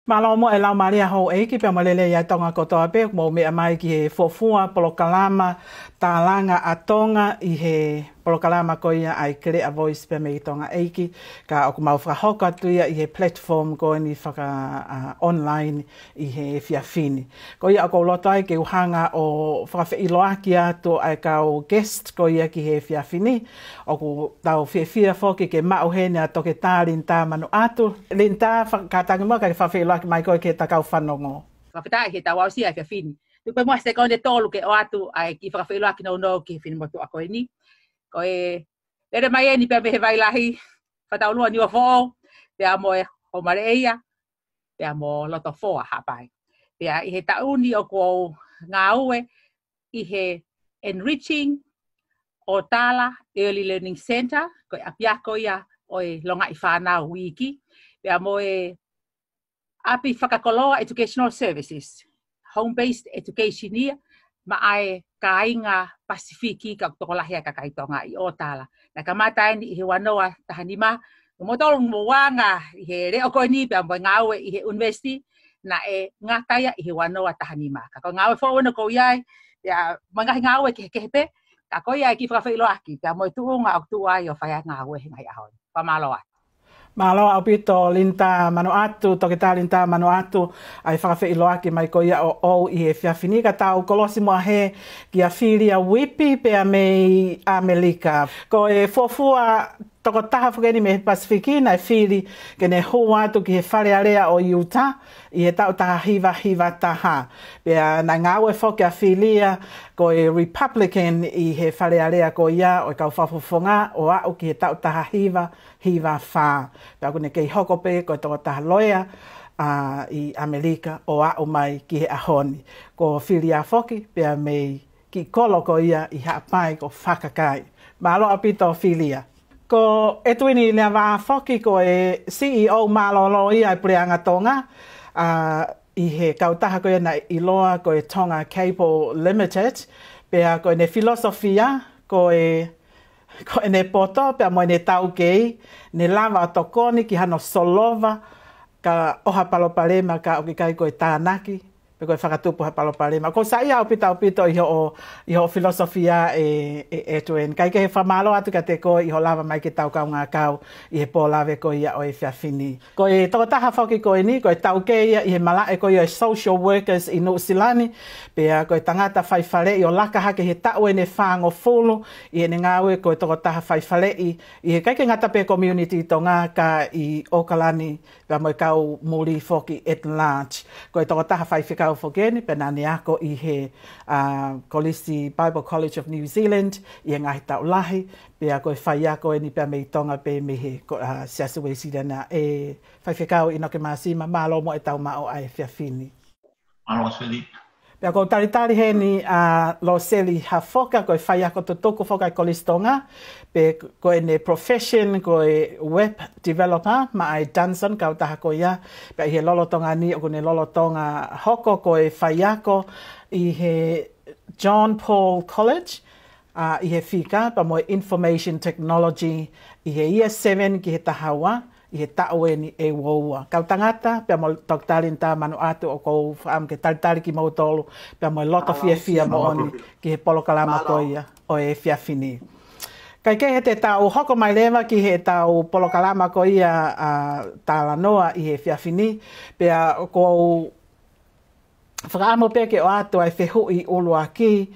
Malo mo e lau maria ho e ki pe malele ia tonga kotoa pe mo me mai ki he fofua polokalama tālanga a Tonga i he polokalama ko ia ai kere a voice pe me i tonga eiki ka oku mau whahoka tuia i he platform ko ni whaka online i he fiafini. Ko ia ako loto ai ke uhanga o whakawhi iloaki atu ai kau guest ko ia ki he fiafini oku tau whiawhia whoki ke mau hene a toke tā rinta manu atu. Rinta whakatangi mo ka ke whawhi iloaki mai koe ke takau whanongo. Whawhitai he tau ausia e fiafini. Tupe mua se konde tolu ke o atu ai ki whakawhi iloaki no ki whini motu a koe ni. Ko e lere mai e ni pe me he wailahi whataulua ni o fō, pia mo e homare eia, pia mo loto fōa hapai. Pia i he tauni o ko ngā ue i he Enriching o Tala Early Learning Center, ko e apiako ia o e longa i whānau wiki, pia mo e api whakakoloa Educational Services, Home-Based Education ia, ma ai ka inga Pasifiki ka tokolahi ka kaitonga i o Tala. Na ka mata ni i he wanoa tahanima, mo tolu mo wanga i he reo koe ni pia mo ngawe i he university na e ngataya i he wanoa tahanima. Ka ko ngawe fo no ko iai, pia mangahi ngawe ke kepe, ka ko iai ki whakawhilo aki, pia mo tuunga o tuai o whaya ngawe ngai Ahoni. Pamaloa. Malo au pito linta manu atu, toke tā linta manu atu, ai whakawhi iloaki mai ko ia o i he whiawhini ka tau kolosi mua he ki a whiria wipi pea mei Amerika. Ko e fofua toko taha whakeni me Pasifiki na e whiri ke ne hou atu ki he whare area o Utah i he tau taha hiva taha. Pea na ngāwe whoke a whiria ko e Republican i he whare area ko ia o e kau whafofonga o au ki he tau taha hiva wha. Pea kune kei hoko pe ko e toko taha loea i Amerika o au mai ki he Ahoni. Ko whiria whoki pea mei ki kolo ko ia i hapai ko whakakai. Malo apito whiria. Ko etuini lea waa whoki ko e CEO malolo ia e Pureanga Tonga i he kautaha ko ia na iloa ko e Tonga Cable Limited pea ko e ne filosofia ko e ne poto pea mo e ne taukei ne lava o tokoni ki hano solova ka oha palopalema ka o ki kai ko e tānaki pe ko e whakatupu ha palopalema. Ko sa ia o pito i ho filosofia e tuen. Kai ke he whamalo atu ka te ko i ho lava mai ke tau kau ngā kau i he pōlawe ko ia o e whiawhini. Ko e toko taha whauki ko e ni, ko e tauke ia i he malae ko ia e social workers i Nuusilani, pea ko e tangata whaiwhare i o laka hake he tau e ne whango fulu i he ngawe ko e toko taha whaiwhare i he kaike ngata pe community to ngā ka i Okalani ka mo e kau muri whoki at large. Ko e toko taha whaiwhikau Fogeni, penani ako i he Kolisi Bible College of New Zealand, i ngahi tau lahi, pea koe whai ako e ni pea mei tonga pe me he siasue sirena e whaiwhikau i noke maasima, malo mo e tau mao ai whiawhini. Malo seli. Pea ko taritari he ni lo seli ha whoka, koe whai ako to toko whoka i Kolisi Tonga, pe koe ne profession, koe web developer, ma ai Dunson, kau taha ko ia, pe he lolotonga ni, o kone lolotonga hoko, koe whai ako i he John Paul College, i he whika, pa mo information technology, i he year 7 ki he tahawa, i he taue ni e woua. Kau tangata, pia mo toktarin tā manu atu o kou whaam ke taritari ki mautolu, pia mo loto fia mo oni ki he polokalama ko ia o e whiawhini. Kai ke he te tau hoko mai lewa ki he tau polokalama ko ia tāla noa i he whiawhini, pia kou whakaamo pe ke o atu ai whehu i ulua ki,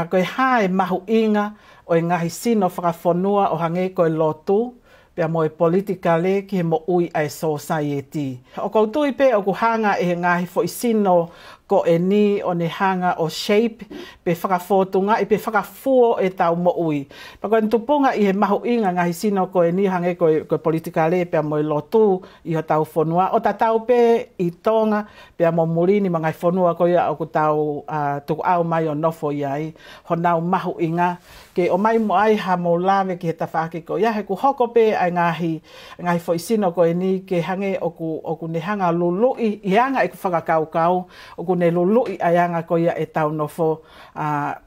koe hae mahu inga o e ngahi sino whakawhonua o hange koe lotu, pea mo e politikale ki he mo ui ai society. O koutui pe o kuhanga e he ngahi fo isino ko e ni o ne hanga o shape pe whakawhotunga i pe whakafuo e tau mo ui. Pako e tupunga i he mahu inga ngahi sino ko e ni hange ko politikale pea mo e lotu i ho tau whonua. O ta tau pe i Tonga pea mo murini ma ngai whonua ko ia o ku tau tuku au mai o nofo iai. Ho nau mahu inga ke o mai mo ai ha mo lawe ki he tawhaki ko ia he ku hoko pe ai ngahi fo isino ko e ni ke hange o ku ne hanga lului i hanga e ku whakakau o ku ne lului ai anga ko ia e tau nofo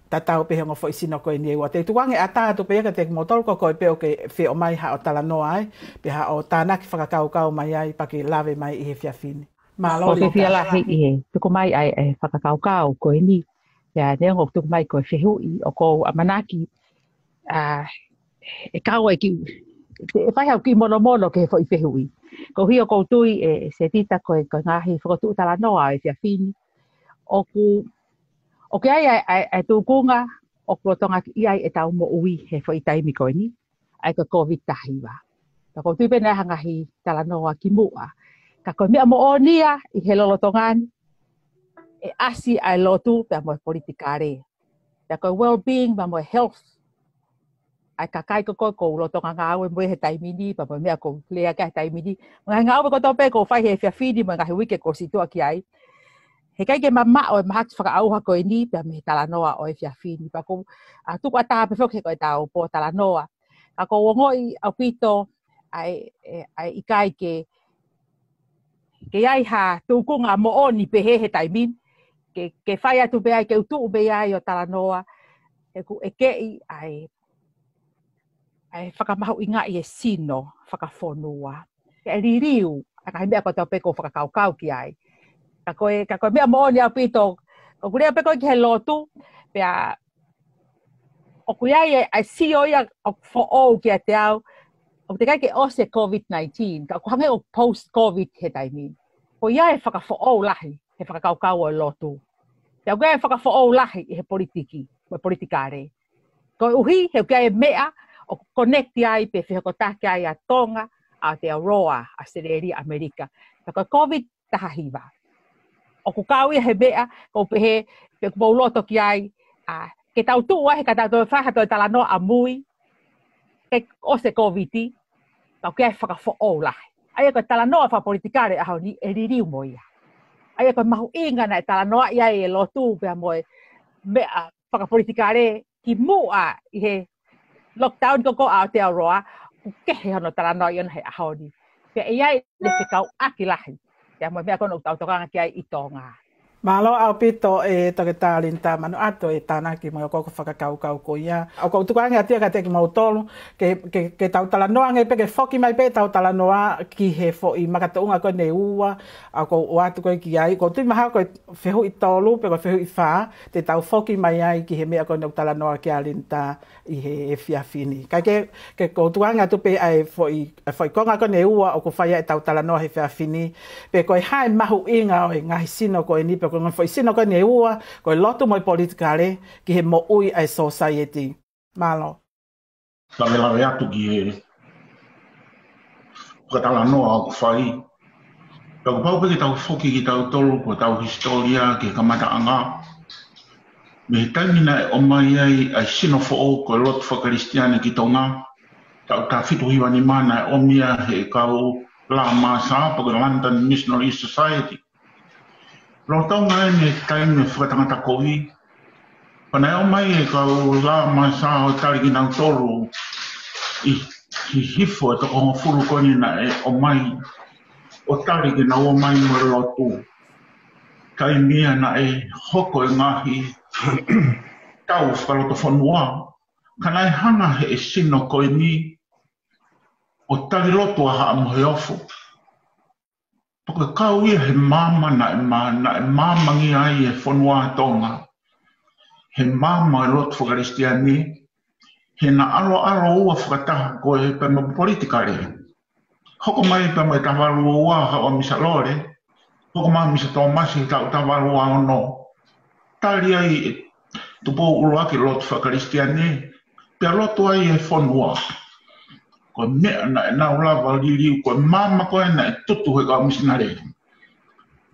tatau pe hongo fo isino ko e ni wa te tuange ata tu pe ka te motor ko ko pe o ke fe o mai ha o tala no ai pe ha o tanaki whakakau mai ai pa ke lawe mai i he whiawhini. Malo Ko ke Linta. fia la he i he. Tuko mai ai e whakakaukau koe ni. Ia neongo tuko mai koe whihui o ko amanaki. E kaua e ki. E whai hau ki mono mono ke he fo i whihui. Ko hi o koutui e Setita koe ngahi whakatu utala noa e fia fini. O ke ai tūkunga o kua tonga ki iai e tau mo ui he fo i taimi koe ni. Ai ka COVID tahiwa. Ka koutui pene hangahi tala noa ki mua. Ka koe mea mo o nia i he lolotongani. E asi ai lotu pe mo politikare. Ka koe well-being pa mo health. Ai ka kai ko lotonga ngā aue mo he taimini pa mo mea ko lea ka he taimini. Mga ngā aue ko tope ko whai he whiawhini mo ngahi wike ko situa ki ai. He kai ke mama o e mahatu whakaauha koe ni pe me talanoa o e whiawhini. Pa ko tuku ata pe whoke koe tau po talanoa. Ka ko wongoi au pito ai ikai ke ai ha tūkunga mo oni pe he taimin. Ke whai atu pe ai, ke utu pe ai o talanoa. E kei ai whakamahu i ngā i e sino, whakawhonua. E ririu, a ka himea ko tau peko whakakaukau ki ai. Ka koe mea mo oni au pito, ko kurea peko ki he lotu, pea o kui ai si oia o who'ou ki a te au, o te kai ke ose COVID-19, ka kuhange o post-COVID he taimi. Ko ia e whakawho'ou lahi, he whakakaukau o lotu. Te au kai e whakawho'ou lahi i he politiki, o politikare. Ko uhi, he kai e mea, o connecti ai pe whihakotake ai a Tonga, a te Aroa, a Sereri, Amerika. Ta ko COVID tahahiwa. O ku kaui he mea, ko pehe, pe ku pauloto ki ai, ke tau tua he ka tau whahato e talano a mui, ke o se COVID-i, tau kia e whakawho'ou lahi. Ai ko talanoa wha politikare Ahoni e ririu mo ia. Ai ko mahu ingana e talanoa ia e lotu pia moe mea whakapolitikare ki mua i he lockdown ko Aotearoa, kehe hono talanoa iona he Ahoni. Pea iai le whikau aki lahi. Pea moe mea kono tautokanga ki ai i Tonga. Malo au pito e toke tā Linta manu ato e tānaki mo koko whakakaukau ko ia. Au kou tukuangi atia ka teki mau tolu ke tau talanoa ngai pe ke whoki mai pe tau talanoa ki he fo i makataunga koe ne ua. Au kou uatu koe ki ai. Kou tui maha koe whehu i tolu pe koe whehu i wha te tau whoki mai ai ki he mea koe neu talanoa ki a Linta i he e whiawhini. Kai ke kou tukuangi atu pe ai fo i konga koe ne ua o ko whaia e tau talanoa he whiawhini. Pe koe hae mahu inga o e ngahi sino koe ni pe koe foi sino koe ne ua, koe lotu moi politikare ki he mo ui ai society. Malo. Lawe atu ki he whatalanoa o whai. Pau pau pe ki tau whoki ki tau tolu ko tau historia ki kamataanga. Me he taimina e o mai ai sino fo'o koe lotu whakaristiane ki Tonga. Tau ta whitu hiwa ni mana e o mia he kau la masa pa koe London Missionary Society. Lo tau ngai me taime whakatangata kohi. Pana e o mai e kau la masa o tari ki nau tolu i hifo e toko ngofuru koni na e o mai o tari ki nau o mai mo lotu. Kai mia na e hoko e ngahi tau whakaloto whanua. Kana e hanga he e sino koe ni o tari lotu a haa mo he ofu. Paka kau ia he mama na e mamangi ai e whanua Tonga. He mama e lotu whakaristiani. He na alo ua whakataha koe pe mo politikare. Hoko mai pe mo e tawaru ua hawa misa lore. Hoko mai misa Tomasi tau tawaru a ono. Tari ai e tupo uruaki lotu whakaristiani. Pea lotu ai e whanua. Koe mea na e nau lava liriu, koe mama koe na e tutu he kau misinare.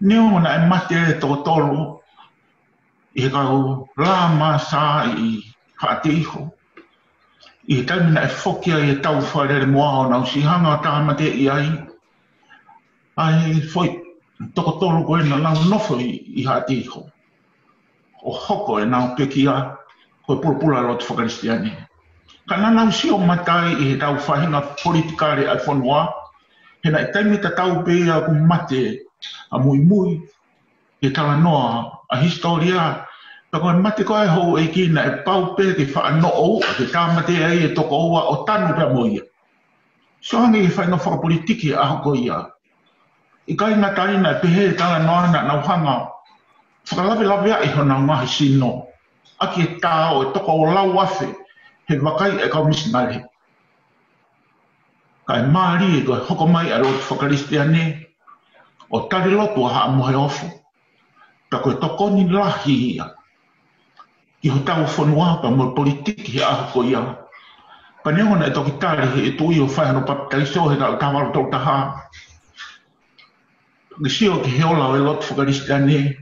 Neo na e mate e toko tolu, i he kau la masa i haate iho. I he taimi na e whokia i e tau whaerere moa o nau si hanga o taha mate i ai. Ai foi, toko tolu koe na nau nofo i haate iho. O hoko e nau pekia, koe pulapula lotu whakaristiani. Kana nau si o matai i he tau whahinga politikare ai whanua, he na e taimi ta tau pēa ku mate a mui, e tala noa a historia, pa koe mate koe hou e ki na e pau pē ke wha no o, ke tā mate ai e toko oa o tanu pēa moia. So hangi e whainga whakapolitiki a hoko ia. I kai ngā taina te he tala noana na uhanga. Whakalawe lawe a iho na ngahi sino. Aki e tāo e toko o lau afe. He wakai e kau misinare. Kai maari e koe hoko mai a roto whakaristiane. O tari lotu a haa mohe ofo. Ta koe toko ni lahi ia. Ki ho tau whanua pa mo politiki he aho ko ia. Pa neona e toki tari he e tui o whaihano papitaiso he tau tawaro tau taha. Gisio ki he ola o e lotu whakaristiane.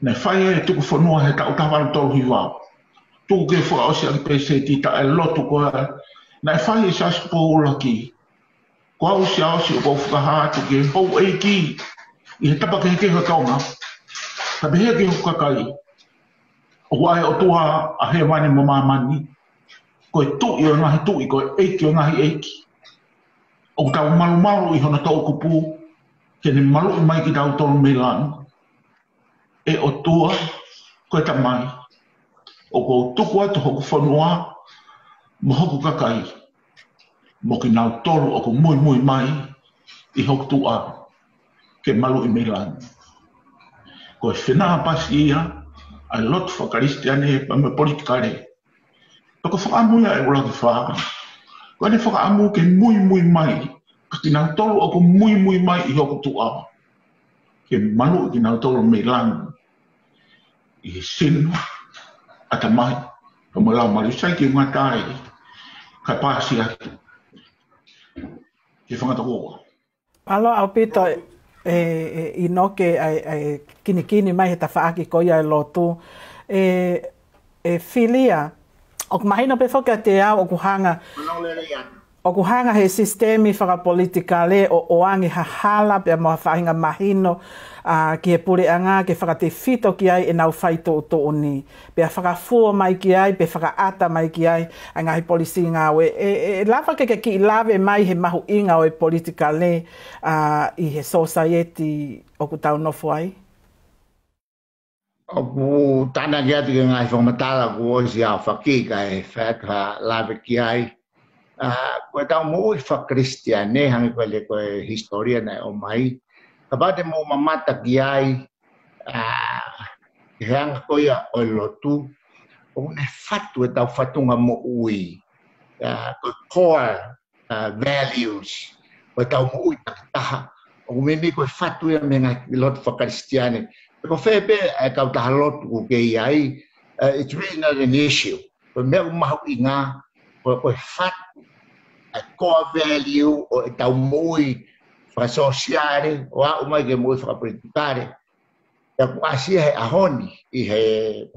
Nei whaia e tuku whanua he tau tawaro tau hiwa. Tuku ke whakaosi aki pe Setita e lotu koe. Nei whaia sa sipo ula ki. Ko au si o kou whakahātu ke hou eiki i he tapa ke he keha Tonga. Ta behe ke hukakai. O wae o tua a he mani mo mamani. Koe tui o ngahi tui, koe eiki o ngahi eiki. O tau malu malu i hona tau kupu. Ke ne malu mai ki tau tolu meilanu. E o tua, koe ta mai. O kou tuku atu hoku whanua, mo hoku kakai. Mo ki nau tolu o ko mui mui mai i hoku tua ke malu i meilanu. Ko e whenaa pasi ia ai lotu whakaristiane pa me politikare. Toko whakamuia e ura ki whaka. Ko ane whakaamu ke mui mui mai ka ki nau tolu o ko mui mui mai i hoku tua ke malu i ki nau tolu meilanu i he sinu ata mai ka mo lau marisai ki ngatai ka pasi atu. Ke whangatako. Alo au pito i noke ai kini mai he tawhaaki ko ia e lotu. Filia, o mahina pe whoka te au o kuhanga. O kuhanga he sistemi whakapolitikale o angi hahala pe moha whahinga mahino ki he pure anga ke whakate fito ki ai e nau whaito o to oni. Pe a whakafua mai ki ai, pe whakaata mai ki ai, a ngahi polisi ngā we. Lava ke ki lawe mai he mahu inga o e politikale i he society o ku tau nofu ai? O ku tana ki atu ki ngai whamatala ku oisi au whakika e whaka lawe ki ai. Koe tau mo i whakristiane hangi koe le koe historia nei o mai. Ka pate mo mamata ki ai he hanga koe o lotu. O ne whatu e tau whatunga mo ui. Koe core values. Koe tau mo ui takitaha. O mimi koe whatu e me ngai lotu whakristiane. Ko whepe e kau taha lotu ku kei ai. It's really not an issue. Koe mea umahu i ngā. Koe whatu. A core value o e tau mui whakasosiare o a umai ke mui whakapolitikare. Ia kuasia he Ahoni i he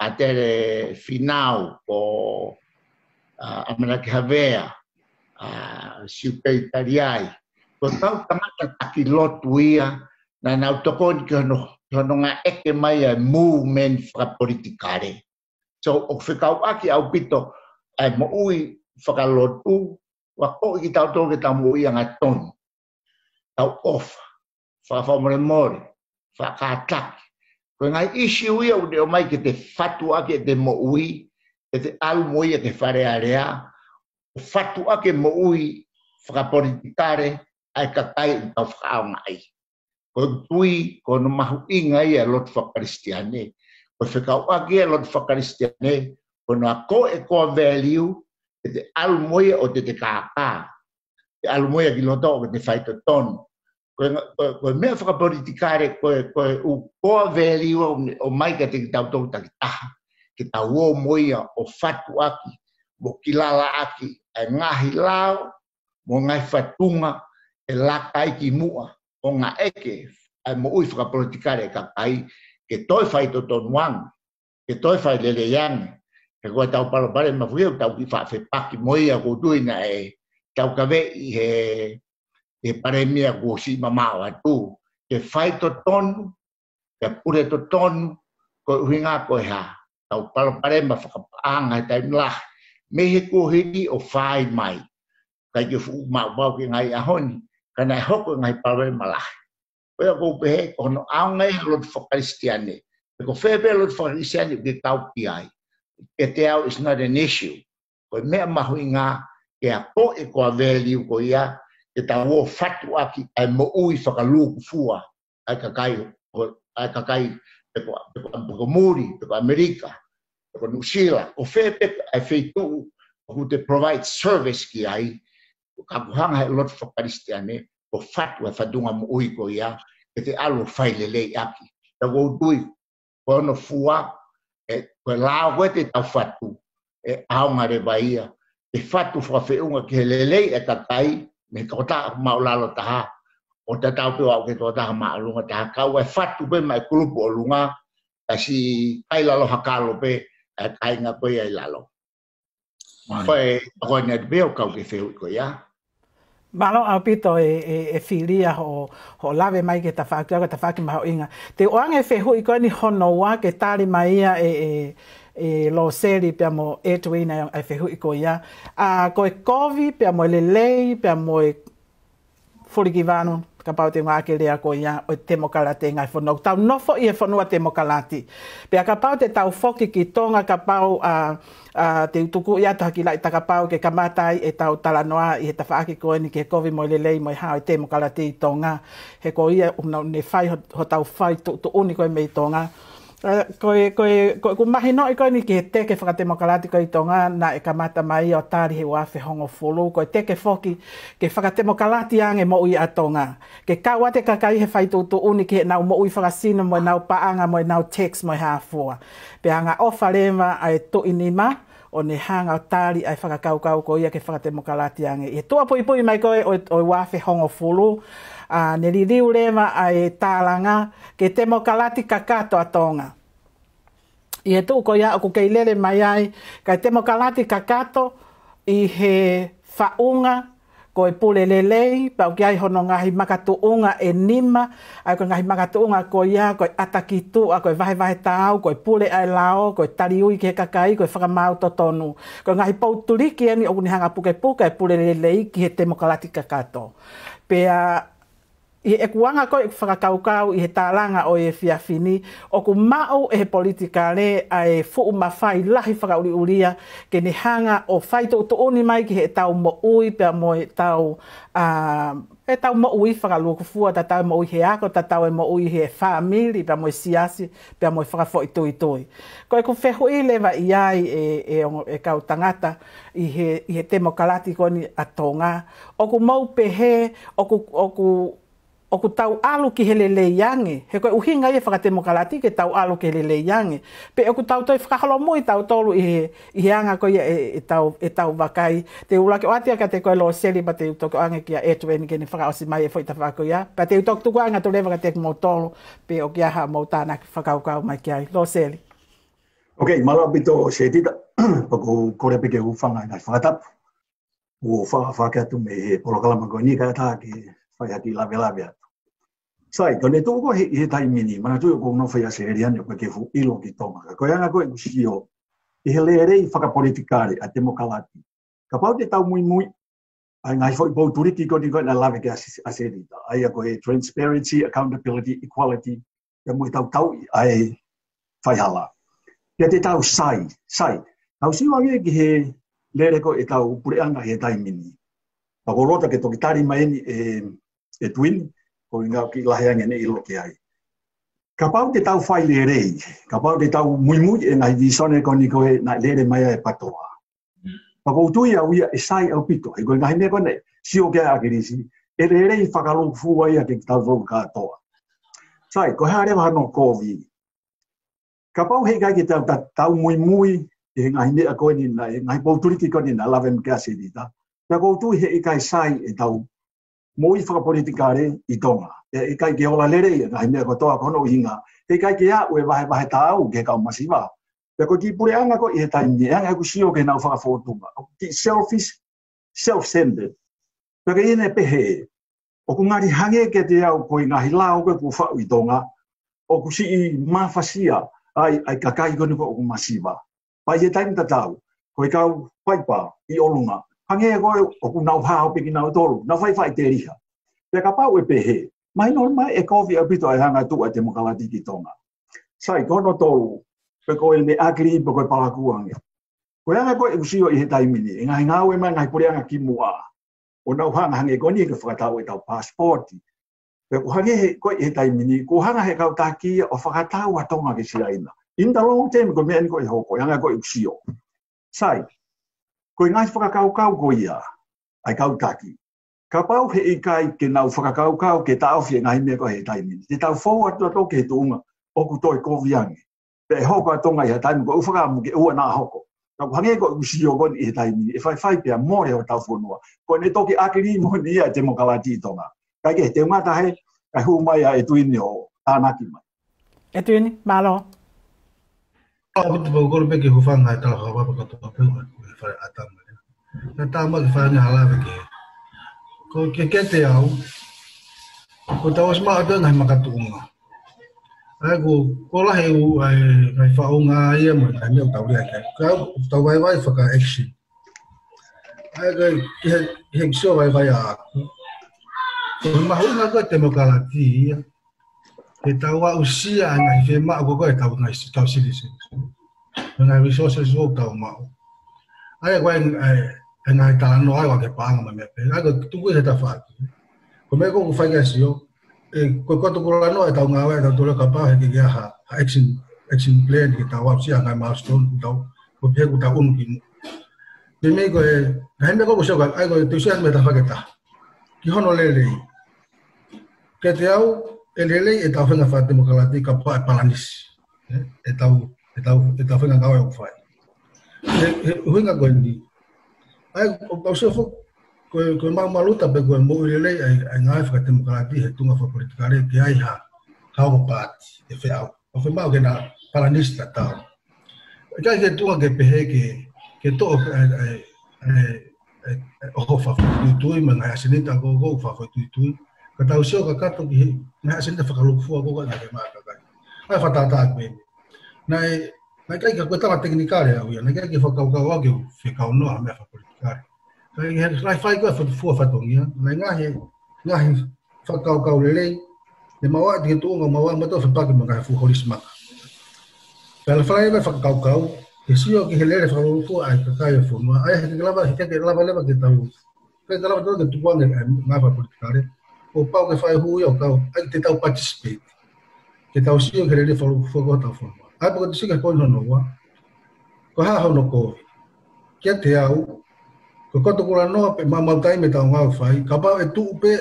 atere finau o Amanaki Havea, Siupeitariai. Ko tau tamata taki lotu ia na nau tokoni ki hono ngā eke mai a movement whakapolitikare. So o whikau aki au pito ai mo ui whakalotu, wako i tau tō ke tau mo ia ngā tonu. Tau ofa, whakawhamore, whakataki. Koe ngai issue ia o mai ke te whatu ake te mo ui, ke te alu mo ia ke wharearea, o whatu ake mo ui, whakapolitikare, ai kakai i tau whakao ngai. Koe tui, koe no mahu inga ia lotu whakaristiane. Koe whakao ake ia lotu whakaristiane, koe no a ko e koa value, te alu moia o te kākā. Te alu moia ki loto o te whaito tonu. Koe mea whakapolitikare, koe u koa value o mai ka te tau tau takitaha. Ke tau o moia o whatu aki, mo kilala aki, e ngahi lao, mo ngai whatunga, e lakai ki mua, o ngā eke, mo ui whakapolitikare kakai, ke toi whaito tonuang, ke toi whai lele yangi. Ke koe tau palopare mawhiu, tau ki whawhepaki moia ko tuina e tau kawe i he paremia ko si mamao atu. Ke whaito tonu, ke pure to tonu, ko uhinga koe ha. Tau palopare ma whakapaanga e taim lah. Mehe ko hiki o whai mai. Kai ki fu mau ki ngai Ahoni, kana e hoko ngai palopare malah. Koe ko pehe, kono au ngai lotu whakaristiane. Ko whepe lotu whakaristiane ki kau ki ai. Ke te au is not an issue. Koe mea mahu i ngā, ke a ko e koa value ko ia, e tau o fatu aki ai mo ui whakaluku fua ai kakai peko muri, peko Amerika, peko New Zealand, o whē peko ai wheitu o te provide service ki ai, o kapuhanga he lot whakaristiane, o fatu e whadunga mo ui ko ia, e te alo whailelei aki. Ta wau tui, ko ono fua, ko lao koe te tau fatu, e aonga re vaia, e fatu whawhiunga ki he lelei e kakai, me kota maulalo taha, o te tau pio au ke tō taha maalunga taha, kau e fatu pe mai kulupu o lunga, kasi kai lalo hakalo pe, e kai ngā koe ai lalo. Koe, koe ni ati peo kau ke whehu ko ia. Malo au pito e filia ho lave mai ke tawhaki maho inga. Te oange whehu i koe ni honoa ke tari mai ia e lo seri pia mo e tuina e whehu i koe ia. Koe kovi pia mo lelei pia mo e furiki vanu ka pau te ngāke rea ko ia o te mokalate ngai whanau. Tau nofo i e whanua te mokalati. Pea ka pau te tau whoki ki Tonga ka pau te utuku ia taha ki lai taka pau ke kamatai e tau talanoa i he tawhaaki koe ni ke kovi mo lelei mo i hao i te mokalate i Tonga. He ko ia ne whai ho tau whai tu uni koe me i Tonga. Ko mahi no i koe ni ke teke whakate mokalati koe i Tonga na e kamata mai o tari he wafe hongo fulu. Ko teke whoki ke whakate mokalati ange mo ui a Tonga. Ke kaua te kakai he whai tu uni ke nau mo ui whakasino mo nau paanga mo nau text mo hafua. Pe hanga ofa lewa ai to inima o ne hanga o tari ai whakakaukau ko ia ke whakate mokalati ange. E tua pui mai koe o wafe hongo fulu. Ne ririu lewa ai tālanga ke te mokalati kakato a Tonga. I he tuu ko ia o ku kei lele mai ai, kai te mokalati kakato i he whaunga ko e pule lelei, pau ki ai hono ngahi makatuunga e nima, ai ko ngahi makatuunga ko ia, ko e atakitu, ko e vahe tau, ko e pule ai lao, ko e tariui ki he kakai, ko e whakamau to tonu. Ko ngahi pouturiki ani o kunihanga puke e pule lelei ki he te mokalati kakato. Pea i e kuanga koe whakakaukau i he tālanga o e whiawhini, o ku mau e he politika le a e fuu mawhai lahi whakauriuria ke ne hanga o whaito utuuni mai ki he tau mo ui pia mo e tau mo ui whakalukufua, ta tau mo ui he ako, ta tau e mo ui he whaamiri pia mo e siasi, pia mo e whakafo i tui. Koe ku whehu i lewa i ai e kau tangata i he te mokalati koni a Tonga, o ku mau pehe, o ku tau alu ki hele leiange. He koe uhinga i whakate mokalati ke tau alu ki hele leiange. Pe o ku tau toi whakahalo mui tau tolu i he anga koe e tau wakai. Te ulake o atia ka te koe lo seli pa te utoko anga ki a etu eni ke ni whakaosi mai e whaita whako ia. Pa te utoko tuku anga tu lewa ka te mo tolu pe o ki aha mo tāna ki whakaukau mai ki ai. Lo seli. Ok, malo pito Setita. Pako kore peke ufanga ngai whakatapu. Ua whake atu me he polokalama koe ni ka tā ki whai haki lawe atu. Sai, kone tōko he taimini, mana tui o kou no whai ase eriani o koe ke fu ilo ki Tonga. Koe anga koe kusio, i he leerei whakapolitikare a te mokalati. Ka pau te tau mui, ai ngai whai pou turiki koni koe na lawe ke ase erita. Ai a koe transparency, accountability, equality, e mui tau ai whai hala. Kia te tau sai. Tau siwange ki he leere koe e tau pureanga he taimini. Pako rota ke toki tari maeni e tuini, ko inga ki laheange ne ilo ki ai. Ka pau te tau whai leerei, ka pau te tau mui e ngai visone ko ni koe na leere mai e patoa. Pako utui au ia e sai au pito, e koe ngahi me kone, sio kia akirisi, e leerei whakaloku fua ia ke tau rogu katoa. Sai, ko hea rewa hano kovi. Ka pau hei kai ke tau mui, e ngahi mea koe ni na, e ngahi pouturiki koe ni na lave mkea Setita. Pako utui he i kai sai e tau moi whakapolitikare i Tonga. E kai ke ola lerei, ngai mea kotoa kono hinga. E kai ke au e wahe tāu ke kau masiwa. Pea ko ki pureanga ko i he taimi, e anga ku sio ke nau whakafotunga. Ki selfish, self-centered. Pea ke ine pehe, o ku ngari hange ke te au ko i ngahi lao koe ku whau i Tonga, o ku si i mawhasia, ai kakai koni ko o ku masiwa. Pai he taimi tatau, ko i kau whaipa i olunga. Hange e koe o ku nau hao peki nau tolu, nau whai te riha. Pea ka pau e pehe, mai norma e kovi a pito ai hanga tu a te mokalati ki Tonga. Sai, kono tolu, pe koe ne akiri pe koe palakuange. Koe anga koe e usio i he taimini, e ngai ngau e mai ngai pureanga ki mua. o nau hanga hange ko ni ke whakatau e tau passporti. Pe ko hange he ko e taimini, ko hanga he kau taki o whakatau a tonga ke siraina. In the long term, ko mea ni ko e hoko, yanga ko e usio. Sai, ko i ngai whakakau ko ia, ai kau taki. Ka pau he ikai ke nau whakakau ke tau fie ngai mea ko he taimini. Te tau fōu atu ato ke tuunga, oku toi koviangi. Pe hoko a tonga i ha taimi, ko ufakamu ke ua nā hoko. Ka hange ko usio ko i he taimini, e whai pia more o tau whonua. Ko ne toki akiri mo ni ia te mokalati tonga. Kai ke te ngata he, kai hu mai a e tuini o tānaki mai. E tuini, malo. Apitu pa ukolo peke hufanga e tala hawapa katoa peu e whare atama. Na tāma ke whare ni halawe ke. Ko ke kete au, ko tawas maa tua ngai makatuunga. Ai ko lahe u ai whaunga ia mo ngai mea utauria ke. Kau tau vai whaka action. Ai ke he kisio vai a aku. Ko mahunga ko te mokalati ia. Te taua usia ngai whe maa ko koe tau ngai tau citizen. Ngai resources o tau mau. Ai koe ngai talano ai wake paanga ma mea pe. Ai ko tuku he ta whaaki. Ko mea ko whaiga sio. Ko koto kurano e tau ngawe tau tole kapau he ke ha action plan ke tau usia ngai milestone tau. Ko pe ku tau unu ki. Pe mea ko ngai mea ko sio ai ko tu sia me ta whaketa. Ki hono lelei. Ke te au e lelei e tau whenga wha demokrati ka pa e palanis. E tau whenga ngawe o whai. He whenga koe ni. Ai, o seo fuk, koe maluta pe koe mo i lelei ai ngawe whaka demokrati he tunga wha politikare ki ai ha hao pāti e wheau. O whe mau ke na palanis ta tau. Kai ke tunga ke pehe ke to'o oho wha whaitui ma ngai asenita ko wha whaitui. Ka tau seo ka kato ki ngai asenita whakalukufua ko ngai ke maa kakai. Ai whatata koe. Nai kai ka koe tawa teknikare au ia. Nai kai ke whakaukau au ke whekau noa mea whapolitikare. Kai rai whai koe whatifua whatongia. Nai ngahi whakaukau lelei. Ne mawa te tuunga mawa mato whapaki ma ngai fuhoris maka. Kai la whai koe whakaukau. Ke sio ki he lere whakalukufua ai kakai e whonua. Ai he ke lava ke tau. Kai ka lava tau ke tukuange ngai whapolitikare. O pau ke whai hui au kau, ai te tau participate. Ke tau sio ke rere whalukufu ko tau whanua. Ai pako te sika koe no noa, ko haa hau no koe. Kia te au, ko koto kura noa pe mamau tai me tau ngau whai, ka pau e tuu pe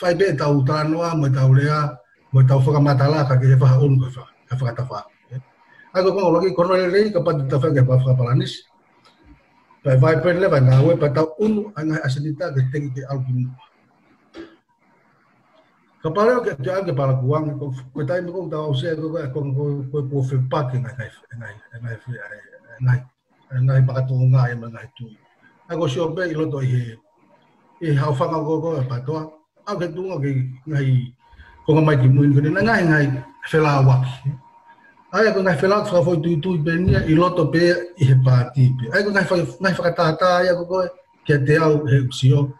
whai pe tau tala noa, mo tau rea, mo tau whakamatala ka ke he whaha unu ka whakatawha. Ai ko kongo lagi, kono rei ka pati tau whai ke whakapalanis. Pai vai pe lewa ngā ue pa tau unu, ai ngai asenita ke teki ke au ki mua. Ka pareo ke te ake para kuang, ko taime kong tau au sea ko po whipake ngai pakatunga e ngai tui. Ai ko sio pe i loto i hau whanga ko e patoa. Au ke tunga ke ngai konga mai ki muin kone, ngai whelaa waki. Ai ko ngai whelaa whakafoi tui pe nia i loto pe i he pāti pe. Ai ko ngai whakatata ai ako koe ke te au he usio.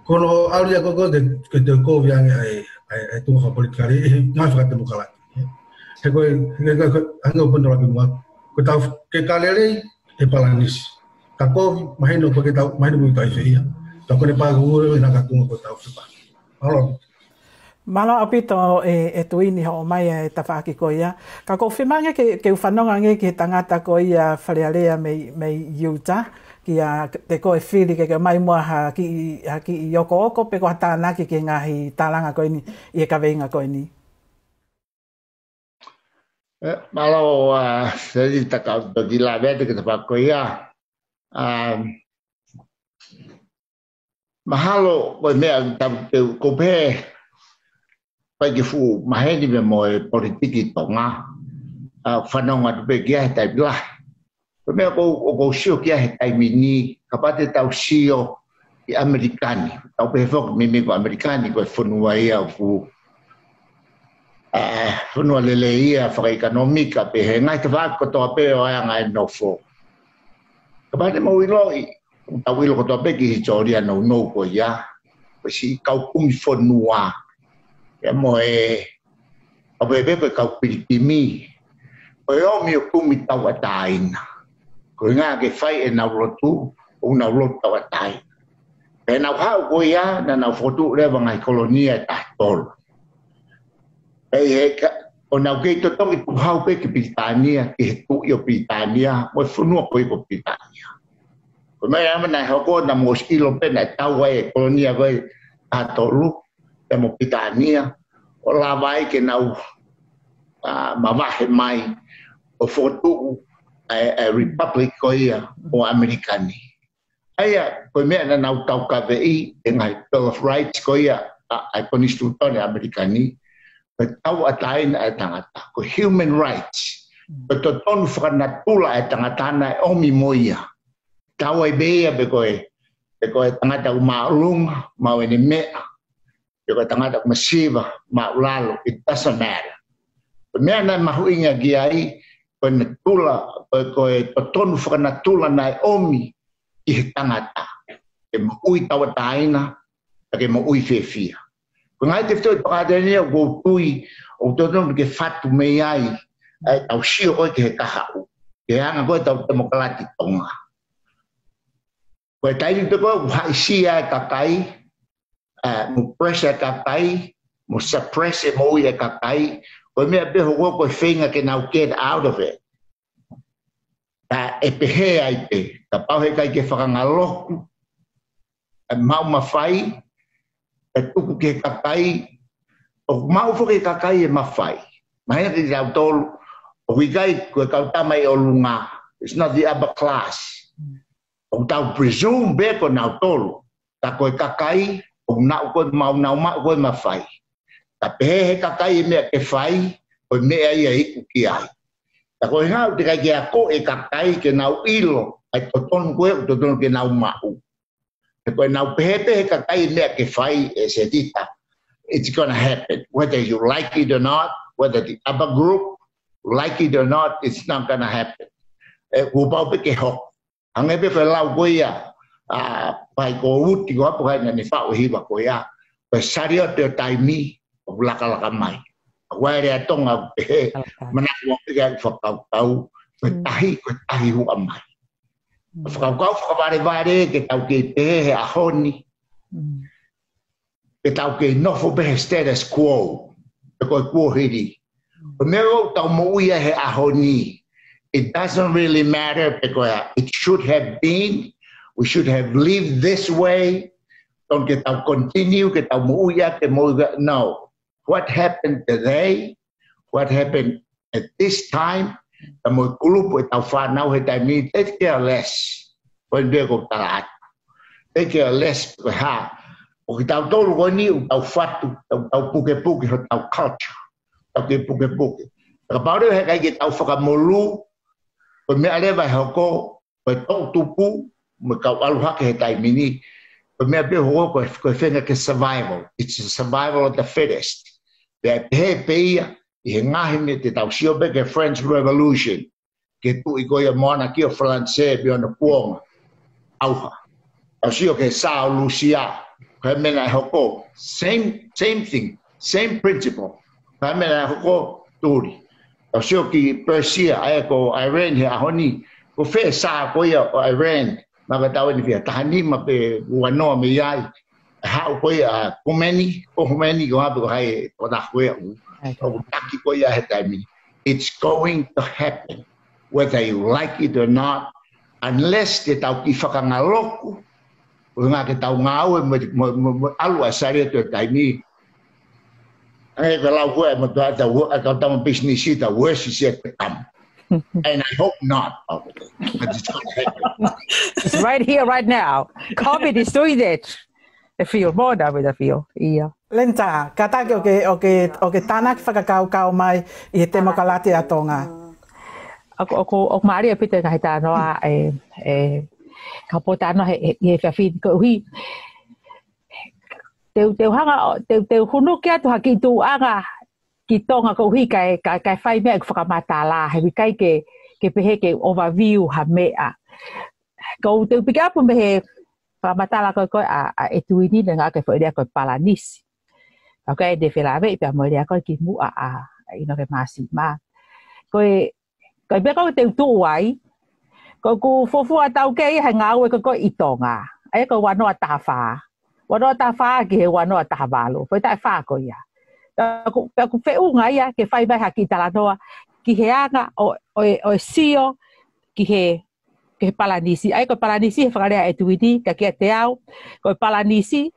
Kono aulia koko ke te koviange ai tunga whapolitikare e ngai whakatemokalaki. He koe hanga upendo laki mua. Ko tau ke kalelei he palanisi. Ka kovi mahino ko ke tau mahino mui tai whia. Tau kone pāku ure na ka tunga ko tau whipa. Malo. Malo apito e tuini ho mai e tawhaki ko ia. Ka ko whimange ke uwhanonga nge ke tangata ko ia wharearea mei Utah. Kia te koe whiri ke mai mua ki i oko oko pe ko hatānaki ke ngahi tālanga koe ni i e kaweinga koe ni. Malo Setita kau di la vete ke te whako ia. Mahalo koe mea tau kope pai ki fu maheni me moe politiki Tonga. Whanonga tupe kia he taipila. Koe mea ko sio kia he taimini ka pate tau sio i Amerikani. Tau pe fok mimi ko Amerikani koe whanua ia fu whanua lele ia whakaekonomika pe he ngai te whako toa pe o aya ngai no fo. Ka pate mau iloi, tau ilo ko toa pe ki historia no ko ia. Koe si kau kumi whanua. Ia moe awe pe kau piripimi. Koe o mi o kumi tau ataina. Koe ngā ke whai e nau rotu, una lot tawa tai pe na ha ko ya na na foto le bangai kolonia ta tol e ona ke to to tu hau pe ki Britania ke tu yo Britania mo funu ko ko Britania ko me ya na ho ko na mo skilo pe na tau e kolonia ko a tolu e mo Britania o la vai ke na ma va mai o foto a republic ko ia o americani aya ko me na na tau ka ve e ngai bill of rights ko ia a constitution americani tau atain ai tangata ko human rights to ton franatula ai tangata na o mi moia tau ai bea be ko tangata maalung mau ni me be ko tangata masiva ma lalo it doesn't matter me na mahuinga giai penatula ko ton franatula na o mi I tangata e mo ui tau taina ke mo ui fefia ko ngai te fto pakadenia go tui o tono ke fatu me ai au shio ko ke kahau ke anga ko tau demokrati Tonga ko tai te ko haisia ka kai mo pressure ka kai mo suppress mo ia ka kai ko me be ho ko finga ke now get out of it e pehe ai te ka pau he kai ke whakangaloku mau mawhai e tuku ke kakai o mau fuke kakai e mawhai mahina ki tau tolu o wikai kua kautamai o lunga it's not the upper class o tau presume be ko nau tolu ta koe kakai o nau koe mau nau mau koe mawhai ta pehe he kakai e mea ke whai o mea ia hiku ki ai ta koe ngau te kai ke a ko e kakai ke nau ilo ai totonu koe o totonu ke nau mau ko nau pehe kakai mea ke whai e Setita it's going to happen whether you like it or not whether the other group like it or not it's not going to happen e ku pau pe ke hok ange pe fe lau ko ia pai ko uti ko apu hai ni fa o hiwa ko ia pe sario te taimi o laka mai wa re Tonga pe mana ko pe ga fa kau pe tahi hu amai whakakau whakaware ke tau ke pehe Ahoni ke tau ke nofo pehe status quo e koe kua hiri o mero tau mo uia he Ahoni it doesn't really matter because it should have been we should have lived this way don't ke tau continue ke tau mo uia ke mo no what happened today what happened at this time ta mo grupo tau whanau he tai mi take care less when be ko tarat take care less ko ha o ki tau tolu ko ni tau fatu tau puke ho tau culture tau ke puke ka pare he kai ke tau whakamolu ko me ale vai hoko ko tau tupu mo ka alu hake he tai mini ko me be ho ko fenga ke survival it's the survival of the fittest he peia I ngahi me te tau sio be ke French Revolution ke tu I koia moana ki o francais bi ona kuonga auha tau sio ke Sao Lucia ka mena hoko same thing same principle ka mena hoko turi tau sio ki Persia ai ko Iran he Ahoni ko fe sa koia o Iran ma ka tau ni fia tahani ma pe wano me yai ha koia Khomeini ko ha ko hai ko da koia it's going to happen whether you like it or not unless te tau ki whakangaloku o ngā ke tau ngāu mo alu asari to taimi ai ka lau koe mo tua ta tau business ita worse is yet to come and I hope not but it's going to happen it's right here right now COVID is doing it I feel more than with I feel yeah Lenta, kata o ke tana ki whakakau mai I te mokalate a Tonga. O Maria pite ka hita noa ka pota no he whiawhi ko hui te hanga te hunu ke atu haki tu anga ki Tonga ko hui kai whai mea whakamata la he kai ke pehe ke overview ha mea ko te pika apu mehe whakamata la koe a etuini nga ke whaerea koe palanisi okay de felave pe mo dia ko ki mu ino ke masi ma ko be ko te tu wai ko ku fofu atau ke hai ngau ko I Tonga ai ko wano atafa ki he wano atavalo foi ta fa ko ia ku fe unga ia ke fai vai haki talanoa ki he anga o sio ki he palanisi ai ko palanisi he whakarea e tuiti ka kia te au ko palanisi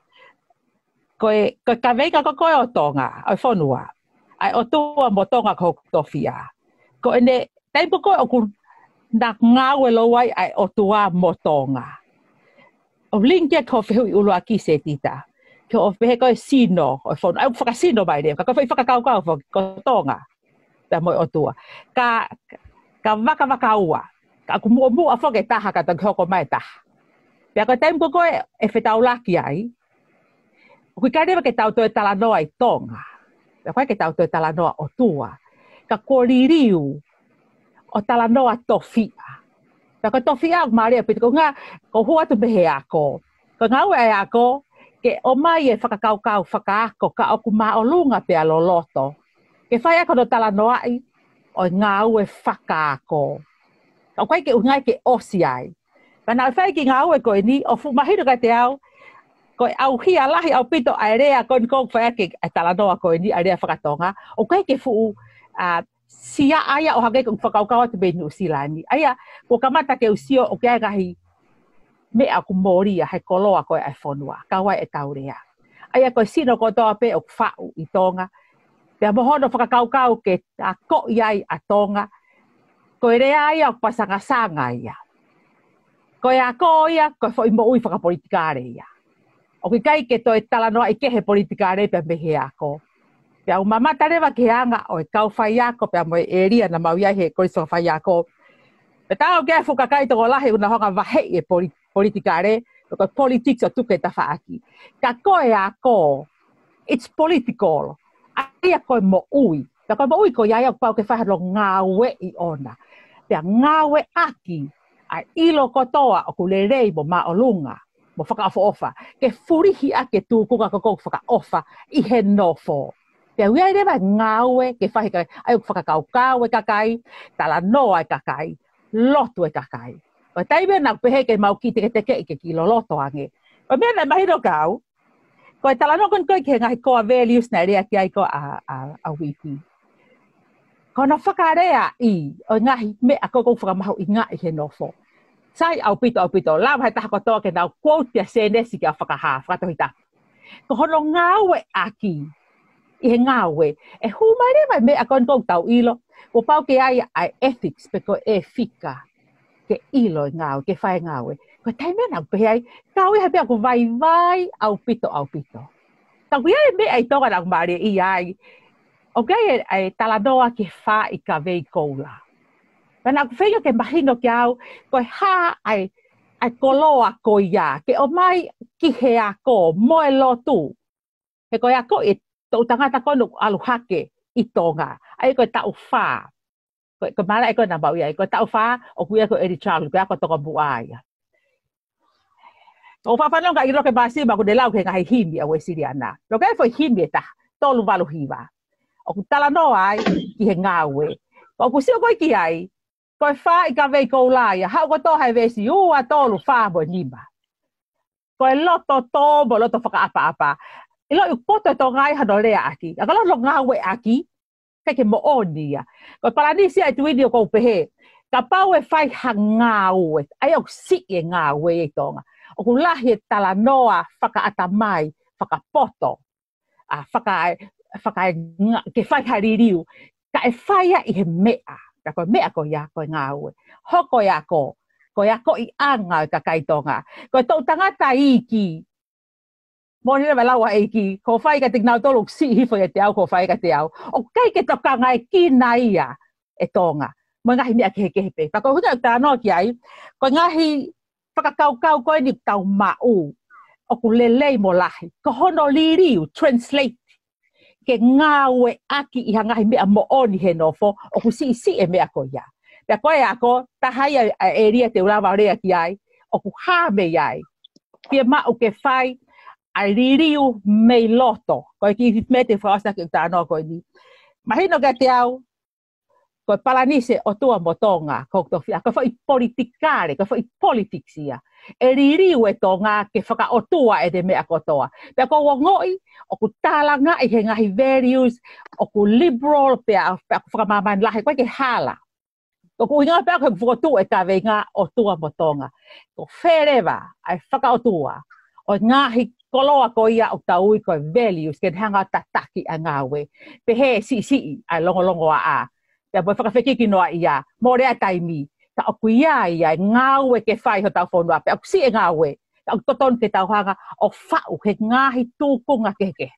ko ka veiga ko o Tonga o whanua ai o tua mo Tonga ko tofia ko ene tempo ko o ku na ngau e lo ai o tua mo Tonga o linkia ko whehu I ulu aki Setita ko o whehe ko e sino o whanua au whakasino mai re ka ko whakakau ko Tonga ta mo o tua ka waka ua ka ku mo a whake taha ka ta ko mai taha pia ko tempo ko e whetau laki ai o kui karewa ke tau toi talanoa I Tonga pia koe ke tau toi talanoa o tua ka koririu o talanoa tofia pia ko tofia o maria pita ko ngā ko hua tu behe ako ko ngau e ako ke o mai e whakakaukau whakaako ka o ku maolunga pia loloto ke whai ako no talanoa I o ngau e whakaako o koe ke ungai ke osi ai pana whai ki ngau e koe ni o fumahiru ka te au ko au hia lahi au pito ai rea kon ko fa ke talanoa ko ni ai rea whakatonga o kai ke fu sia aya o hage ko whakaukau te be New Zealand aya ko kamata ke usio o kai gahi me aku moria he koloa ko ai fonua ka wai e taurea aya ko sino ko to pe o fa'u I Tonga pe mohono whakaukau ke a ko iai a Tonga ko rea aya o pasanga sanga ia ko ia ko ia ko fo mo ui whakapolitikare ia o ki kai ke toi talanoa I kehe politikare pe mehe ako. Pea o mamata rewa ke anga o kau whai ako pea mo eria na mau iai he koriso whai ako. Pe tau ke fuka kai toko lahe una honga wahei e politikare ko politics o tuke ta whaaki. Ka koe ako, it's political. Ai a koe mo ui. Ka koe mo ui ko iai au pau ke whahalo ngawe I ona. Pea ngawe aki ai ilo kotoa o kulerei mo maolunga. Mo whakaofo ofa. Ke furihi a ke tūkuka ko whakaofa I he nofo. Te uia rewa ngaue ke whahi kai ai whakakaukau e kakai, talanoa e kakai, lotu e kakai. O taime na pehe ke mau ki teke I ke kilo loto ange. O mea na mahiro kau, ko e talanoa kon koe ke ngahi koa values na rea ki ai ko a wiki. Ko na whakarea I, o ngahi mea koko whakamahu I ngā I he nofo. Sai au pito, lau hai taha kotoa ke nau quote a senesi ki a whakaha, whakatohita. Ko hono ngawe aki, I he ngawe, e humare mai mea kon kou tau ilo, ko pau ke ai ethics, pe ko e fika, ke ilo I ngawe, ke whae ngawe. Ko tai mea nau pehe ai, kau hai mea ko vai, au pito. Tau ia mea I tonga nau maria I ai, o kai ai talanoa ke wha I ka vei koula. Pana ku whenga ke mahino ki au, koe ha ai koloa ko ia, ke o mai ki he ako, moe lotu. He koe ako I tau tangata konu aluhake I Tonga, ai koe tau wha. Koe mara ai koe nambau ia, koe tau wha, o kuia koe Eri Charles, koe ako toka bua ia. O whawhanonga I roke basima ko de lau ke ngahi himi a wesiri ana. Roke ai foi himi e ta, tolu walu hiwa. O ku talanoa ai ki he ngawe. O ku sio koe ki ai, koe wha I ka vei koulaya, hau ko tō hai vesi, ua tōlu wha mo nima. Koe loto tōmo, loto whakaapa. I lo I poto tō ngai hano rea aki. A ka lo ngawe aki, kai ke mo onia. Koe paranisi ai tuini o kou pehe, ka pau e whai ha ngawe, ai au si e ngawe e tonga. O ku lahi e talanoa, whakaata mai, whakapoto, ke whai haririu, ka e whaia I he mea. Ka koe mea ko ia koe ngāue. Hoko ia ko I anga ka kaitonga. Koe tau tangata iki. Mōni rewa laua iki. Ko whai ka te ngau tolu si hifo e te au, ko whai ka te au. O kei ke toka ngai ki na ia e tonga. Mo ngahi mea kehepe. Ka koe hunga ta anoa ki ai. Koe ngahi whakakaukau koe ni tau mau. O ku lelei mo lahi. Ko hono liriu, translate. Ke ngawe aki I hangahi mea mo oni he nofo, o ku si e mea ko ia. Pea koe ako, tahai e ria te urawa rea ki ai, o ku hame iai. Pia mau ke whai, a ririu mei loto. Koe ki me te whaosa ki ta anoa koe ni. Mahino ka te au, ko palanise o tua mo Tonga, ko tofia, ko fai politikare, ko fai politics ia. E ririu e Tonga ke whaka o tua e te mea kotoa. Pea ko wangoi, o ku tālanga i he ngahi values, o ku liberal, pea ku whakamaman lahi, koe ke hala. Ko ku inga pea ko whakatu e ka venga o tua mo Tonga. Ko wherewa, ai whaka o tua, o ngahi koloa ko ia o taui ko values, ke hanga tataki a ngawe. Pe he si, ai longo a. Pea mo whakawhekiki noa ia, mo rea taimi. Ta o kuia ia ngawe ke whai ho tau whonua. Pe o kusi e ngawe. Ta o toton ke tau hanga o whau he ngahi tūkunga keke.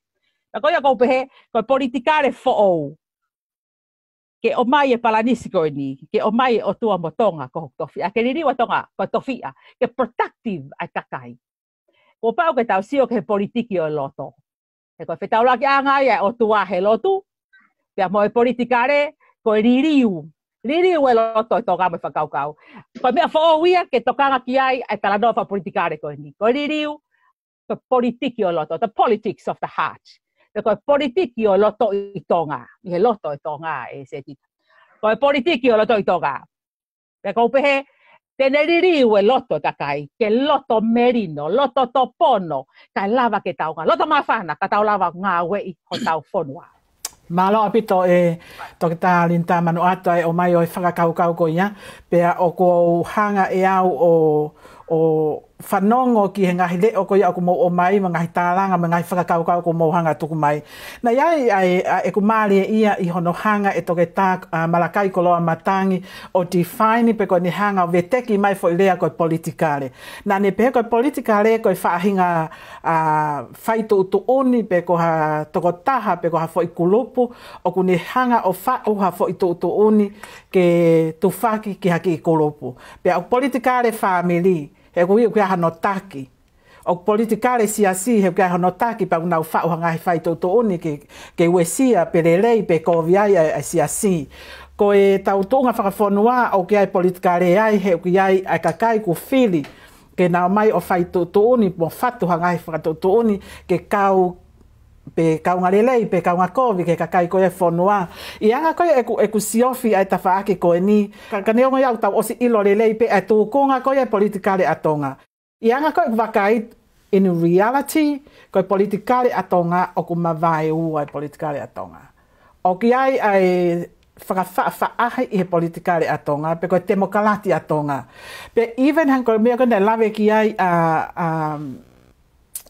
Ta koia kou pehe, koe politikare who'ou. Ke o mai e palanisi koe ni. Ke o mai o tua mo Tonga ko tofi. A ke ririwa Tonga ko tofia. Ke productive ai kakai. Ko pau ke tau sio ke politiki o loto. E koe whetau laki anga ia o tua he lotu. Pea mo e politikare koe ririu. Ririu e loto e toka me whakaukau. Koe mea whaowia ke tokanga ki ai tala noa wha politikare koe ni. Koe ririu, koe politiki o loto, the politics of the heart. Koe politiki o loto i Tonga. I he loto i Tonga e Setita. Koe politiki o loto i Tonga. Koe pehe, tene ririu e loto e kakai. Ke loto merino, loto topono. Kai lava ke taunga. Loto mawhana, ka tau lava ngā wei ho tau whonua. Malo apito e toki tā linta manu ata e o mai o e whakakaukau ko ia. Pea o ko hanga e au o whanongo ki he ngahi leo ko ia o ko mo o mai, ma ngahi tālanga, ma ngahi whakakaukau ko mo hanga tuku mai. Na iai e ku maari e ia i hono hanga e toke tā malakai ko loa matangi o define pe ko ni hanga o veteki mai fo ilea ko politikare. Na ne pe ko politikare ko i whaahinga whaitu utu uni pe ko ha toko taha pe ko ha fo i kulupu o ku ni hanga o whau ha fo i utu uni ke tu whaki ki haki i kulupu. Pe o politikare family he kui kia hano taki. O politikare siasi he kia hano taki pa unau whau hangai whai tō uni ke uesia pe lelei pe koviai a siasi. Ko e tau tōnga whakawhonua o kia e politikare ai he kia ai kakai ku whili ke nao mai o whai tō uni mo whatu hangai whakatō uni ke kau pe kaunga lelei, pe kaunga kovi ke kakai koe whonua. I anga koe e ku siofi ai ta whaake koe ni. Ka neonga iau tau osi ilo lelei pe e tūkonga koe e politikare a Tonga. I anga koe wakai in reality koe politikare a Tonga o ku mawai ua e politikare a Tonga. O ki ai whakawhaahi i he politikare a Tonga pe koe demokalati a Tonga. Pe even hang koe mea koe ne lawe ki ai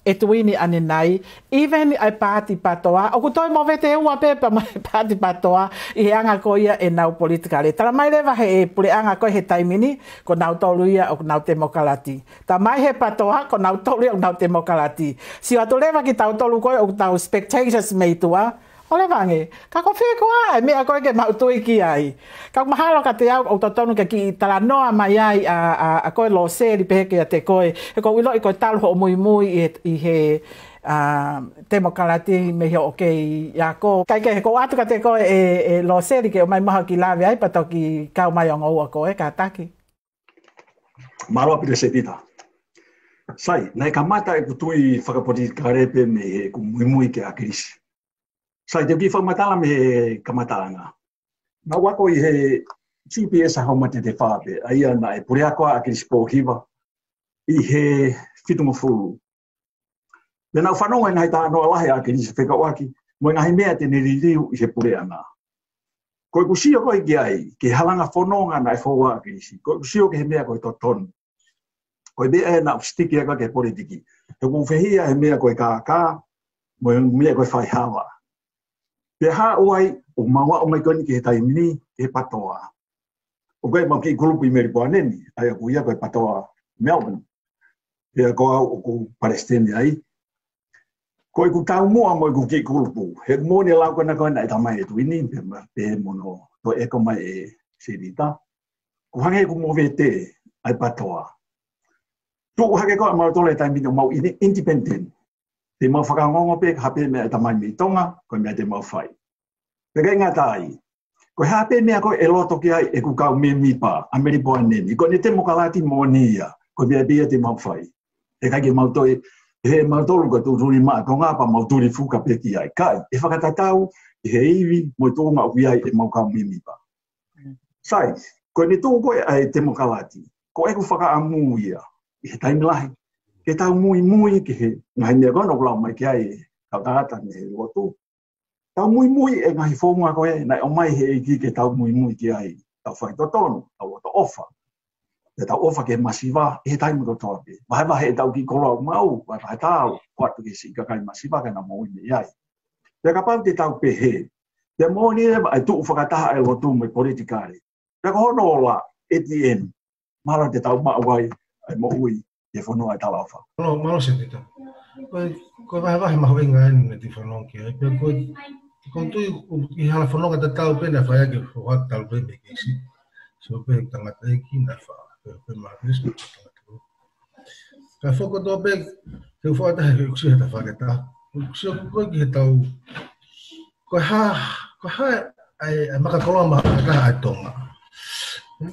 e tuini ane nai, even ai pāti patoa, o kutoi mo vete ua pepa mai pāti patoa, i he anga koia e nau politikare. Tala mai lewa he e pule anga koe he taimini, ko nau toluia o nau demokalati. Ta mai he patoa, ko nau toluia o nau demokalati. Si watu lewa ki tau tolu koe o tau spectators meitua, o lewange, ka ko whikoa, mea koe ke mautui ki ai. Ka mahalo ka te au o totonu ke ki tala noa mai ai a koe lo seri peheke a te koe. E ko ilo i koe talu ho mui mui i he demokalati me hio o kei iako. Kai ke he ko atu ka te koe e lo seri ke o mai maha ki lawe ai pato ki kau mai o ngau a koe, ka taki. Maro apire Setita. Sai, nei ka mata e kutui whakapolitikare pe me he ku mui mui ke a kirisi. Sai te ki whamatala me he kamatalanga. Nā wako i he GPS a haumate te whāpe, a ia na e pureakoa a kirisi pōhiwa i he whitunga furu. Pena u whanonga i ngai tā noa lahe a kirisi whekawaki, mo i ngahi mea te niririu i he pureanga. Koe kusio koe ki ai, ke halanga whanonga na e whaua a kirisi. Koe kusio ke he mea koe totonu. Koe mea e na upstiki aka ke politiki. He kuwhehia he mea koe kā, mo i mea koe whai hawa. Pe ha uai o maua o mai koni ki he taimini he patoa. O koe mau ki kulupu i Meripoa neni, ai a kuia koe patoa Melbourne. Pe a koa o ku Palestine ai. Koe ku tau mua mo i ku ki kulupu. He mōni lau kona koe na i tamai e tuini, pe mono to e ko mai e Setita. Ku hange ku mo vete ai patoa. Tu hake koe mau tole taimini o mau independent. Te mau whakangongo pe, hape mea tamai me Tonga, koe mea te mau whai. Peka inga tai, koe hape mea koe e loto ki ai e ku kau me mipa, Ameripoa neni, koe ne te mokalati monia, koe mea bia te mau whai. E kai ke mau toi, he mau tolu ka tūturi maa Tonga pa mau tūri fuka pe ki ai. Kai, e whakatatau, e he iwi, mo Tonga uki ai e mau kau me mipa. Sai, ko ni tō koe ai te mokalati. Ko e ku whakaamu ia, i he taimilahi. Ke tau mui ki he ngahi mea kono kulau mai ki ai tau tagata ni he rotu. Tau mui e ngahi whonga koe, nai o mai he iki ke tau mui ki ai tau whaitotonu, tau oto ofa. Te tau ofa ke masiva, he taimu to toa pe. Wahewahe e tau ki korau mau, wahewahe tau, watu ke si kakai masiva ka na mo ime iai. Te kapau te tau pe he. Te mo ni e ai tuu whakataha e rotu me politikare. Te kohono ola ATM, mara te tau maawai ai mo ui e whanua e talawha. Malo Setita. Koe wahe maho inga enu me ti whanonki. Koe tui i hala whanonga te tau pene a whaiake whawat tau pene ki si. So pe tangata e ki na wha. Pe maa risma tangata o. Ka whoko tō pe te whawata he uksi he ta whaketa. Uksi o koe ki he tau. Koe ha ai makakoloa maha ai Tonga.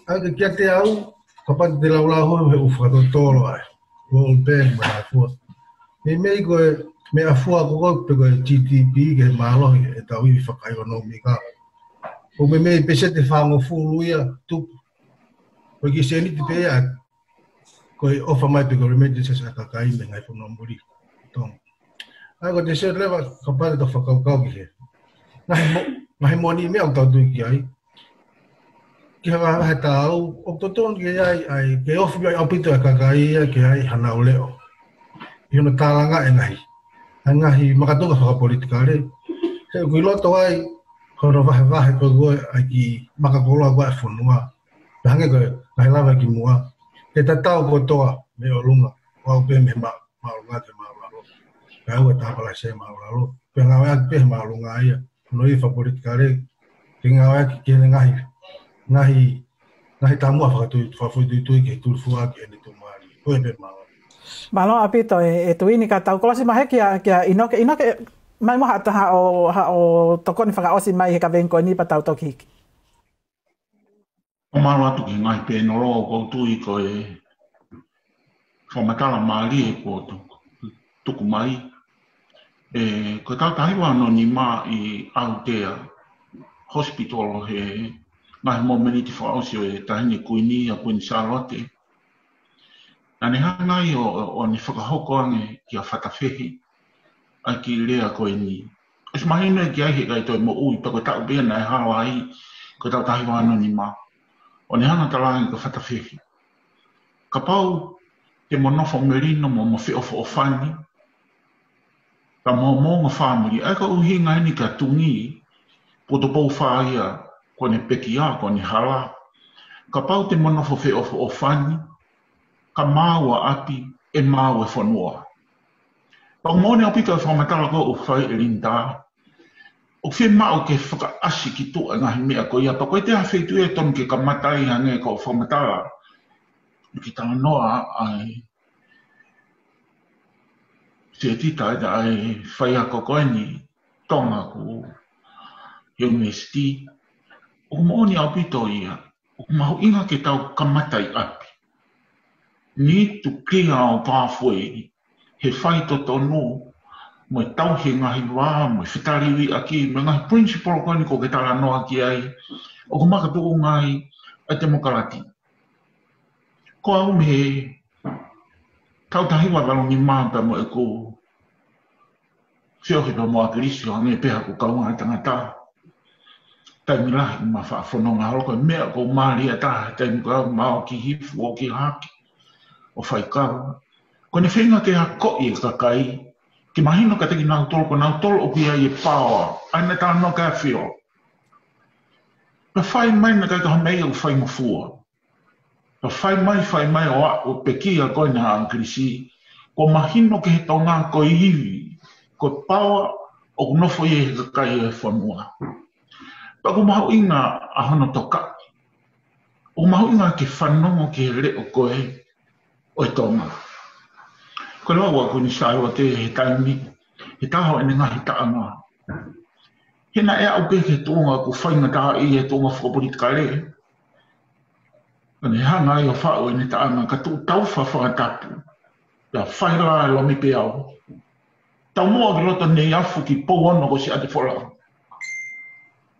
Ai kia te au, ka pati te laulau he uwhakato tōro ai. World Bank mai afua. Mei koe me afua ko pe koe GDP ke mālohi e tau iwi whakaikonomi ka. Ko mei pese te whango fulu ia tupu. Koe ki se niti pe ia koe ofa mai pe koe remittances a kakai me ngai whanau Tonga. Ai ko te se lewa ka pati to whakaukau ki he. Ngahi moni mea o tau tui ki ai. Ki hawa he tau, o totonu ki ai, ke ofu ai opito e kakai ia ki ai hana o leo. I hona tālanga e ngahi. Ai ngahi makatonga whakapolitikare. He kui loto ai, hono wahe koe ai ki makakoloa koe e whanua. Pehange koe, ngahi lawa ki mua. Ke tatau koe toa me o lunga, o au pe me maulunga te maulalo. Pe au e tāpala se maulalo. Pe ngā wea ki pe maulunga ia. No i whapolitikare, ke ngā wea ki kene ngahi tamua whakatui ke tulfua ki ene tu maari. Koe pe maari. Malo apito e tuini ka tau kolasi mahe kia inoke mai mo hata ha o tokoni whakaosi mai he ka venko ni pa tau toki hiki. O maru atu ki ngai pe no roa ko tui ko e whamatala maari e ko tuku mai. Ko tau tahiwa no ni ma i Aotea hospital he ngahi mo meniti whaosi o e tahini kuini a Queen Charlotte. Nane hangai o ni whakahoko ange ki a whatawhehi ai ki lea koe ni. Es mahina ki ai he kai toi mo ui pa ko tau bena e hawa ai ko tau tahiwa no ni ma. O ni hana talangi ko whatawhehi. Ka pau te monofo merino mo whiofo o whani. Ka mo ngā whamuri, ai ka uhinga ni ka tungi, po to pou whaia, ko ne peki a, ko ne hala. Ka pau te monofo o whani, ka māua api, e māua e whanua. Pau mōne au pika e whamatala ko o whai e rinda. O whi mao ke whakaasi ki tō e ngahi mea ko ia, pa koe te hawhitu e tonu ke ka matai hange ko o whamatala. Ki tanga noa ai, Setita ai whaia ko koe ni Tonga ko University. O mooni au pito ia, o mahu inga ke tau kamatai api. Ni tu kia o pāwhoi, he whai to tonu, mo e tau he ngahi wā, mo e whitariwi aki, me ngahi principal koe ni ko ke tala noa ki ai, o ko maka tuku ngai a demokarati. Ko au me he, tau tahiwa walo ni māta mo e ko whiohi pa mo a kirisi o hange peha ko kaunga tangata. Taimi lahi ma whaafononga haro mea ko maari a taha, taimi ko au mao ki hifu o ki haki o whaikau. Ko ne whenga te hakoi e kakai, ki mahino ka teki nau tolo o ki ai e pāwa, aina tā no ka whio. Pa whai mai na kai ka hamei o whai mafua. Pa whai mai o peki a koe na a kirisi, ko mahino ke he tonga ko iwi, ko pāwa o kunofo i e kakai e whanua. Pa ko mahu inga a hono toka. O mahu inga ke whanongo ke re o koe o e tonga. Ko lewa wa kuni sai o te he taimi, he taho ene ngahi taanga. Hena e au ke tonga ko whainga taha i e tonga whakapolitika re. Kane hanga i o whao ene taanga ka tau whawhangatapu. Ya whaira e lomi pe au. Tau moa ki roto nei afu ki pou ono ko si ate whola.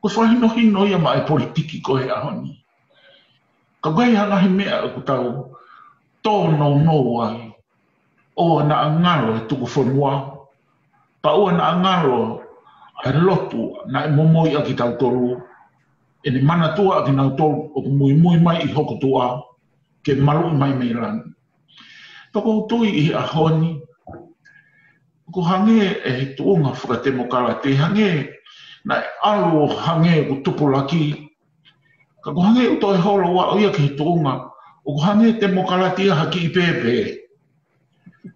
Ko whahino hino ia ma e politiki ko he ahoni. Ka gai hanga he mea ku tau tō no ai. O na angalo e tuku whanua. Pa ua na angalo ai lotu na e momoi a ki tau tolu. E ni mana tua a ki nau tolu o ku mui mai I hoko tua. Ke malu mai mei rani. Toko tui I Ahoni. Ko hange e he tuunga whakatemo te hange na e alo hange ku tupulaki. Ka ko hange uto e holo wa oia ki he tuunga. O ko hange te mokalati haki I pepe.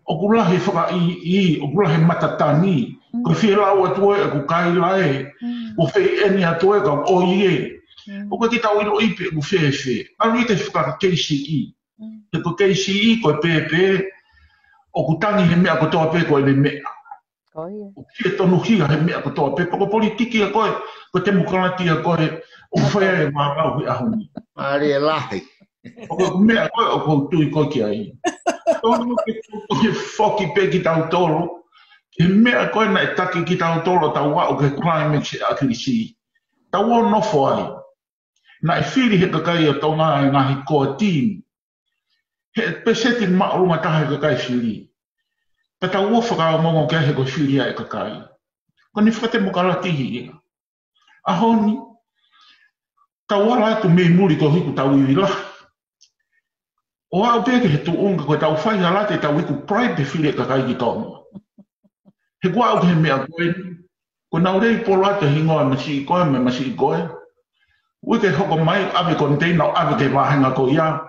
O ku lahi whaka I, o ku lahi matatani. Ko whira ua tue e ku kai lae. Ko whei eni a tue ka o ie. O ko ki tau ino ipe ku whewhe. Anu I te whaka KCE. Te ko KCE ko e pepe. O ku tangi he mea ko toa pe ko e mea. O kia tonu hia he mea ko toa pe. Ko politiki a koe, ko te mukalati a koe, o whaia e mārau he ahoni. Ari e lahi. O ko mea koe o ko tui koe ki ai. Tonu ke whoki pe ki tau tolo. He mea koe na e taki ki tau tolo tau wa o ke climate akirisi. Tau o nofo ai. Na e whiri he kakai o Tonga e ngahi koa tīm. He peseti maurunga taha e kakai whiri. Ta tau o whakao mongo kia he ko whiri ai kakai. Ko ni whakate mokalatihi ea. Ahoni, tau ala atu mei muri ko hiku tau iwi lahi. O au peke he tuunga koe tau whai halate tau iku pride whiri e kakai ki Tonga. He kua au he mea koe ni. Ko nau rei polo atu hingoa masi I koe me masi I koe. Uike hoko mai ave container ave ke wahenga ko ia.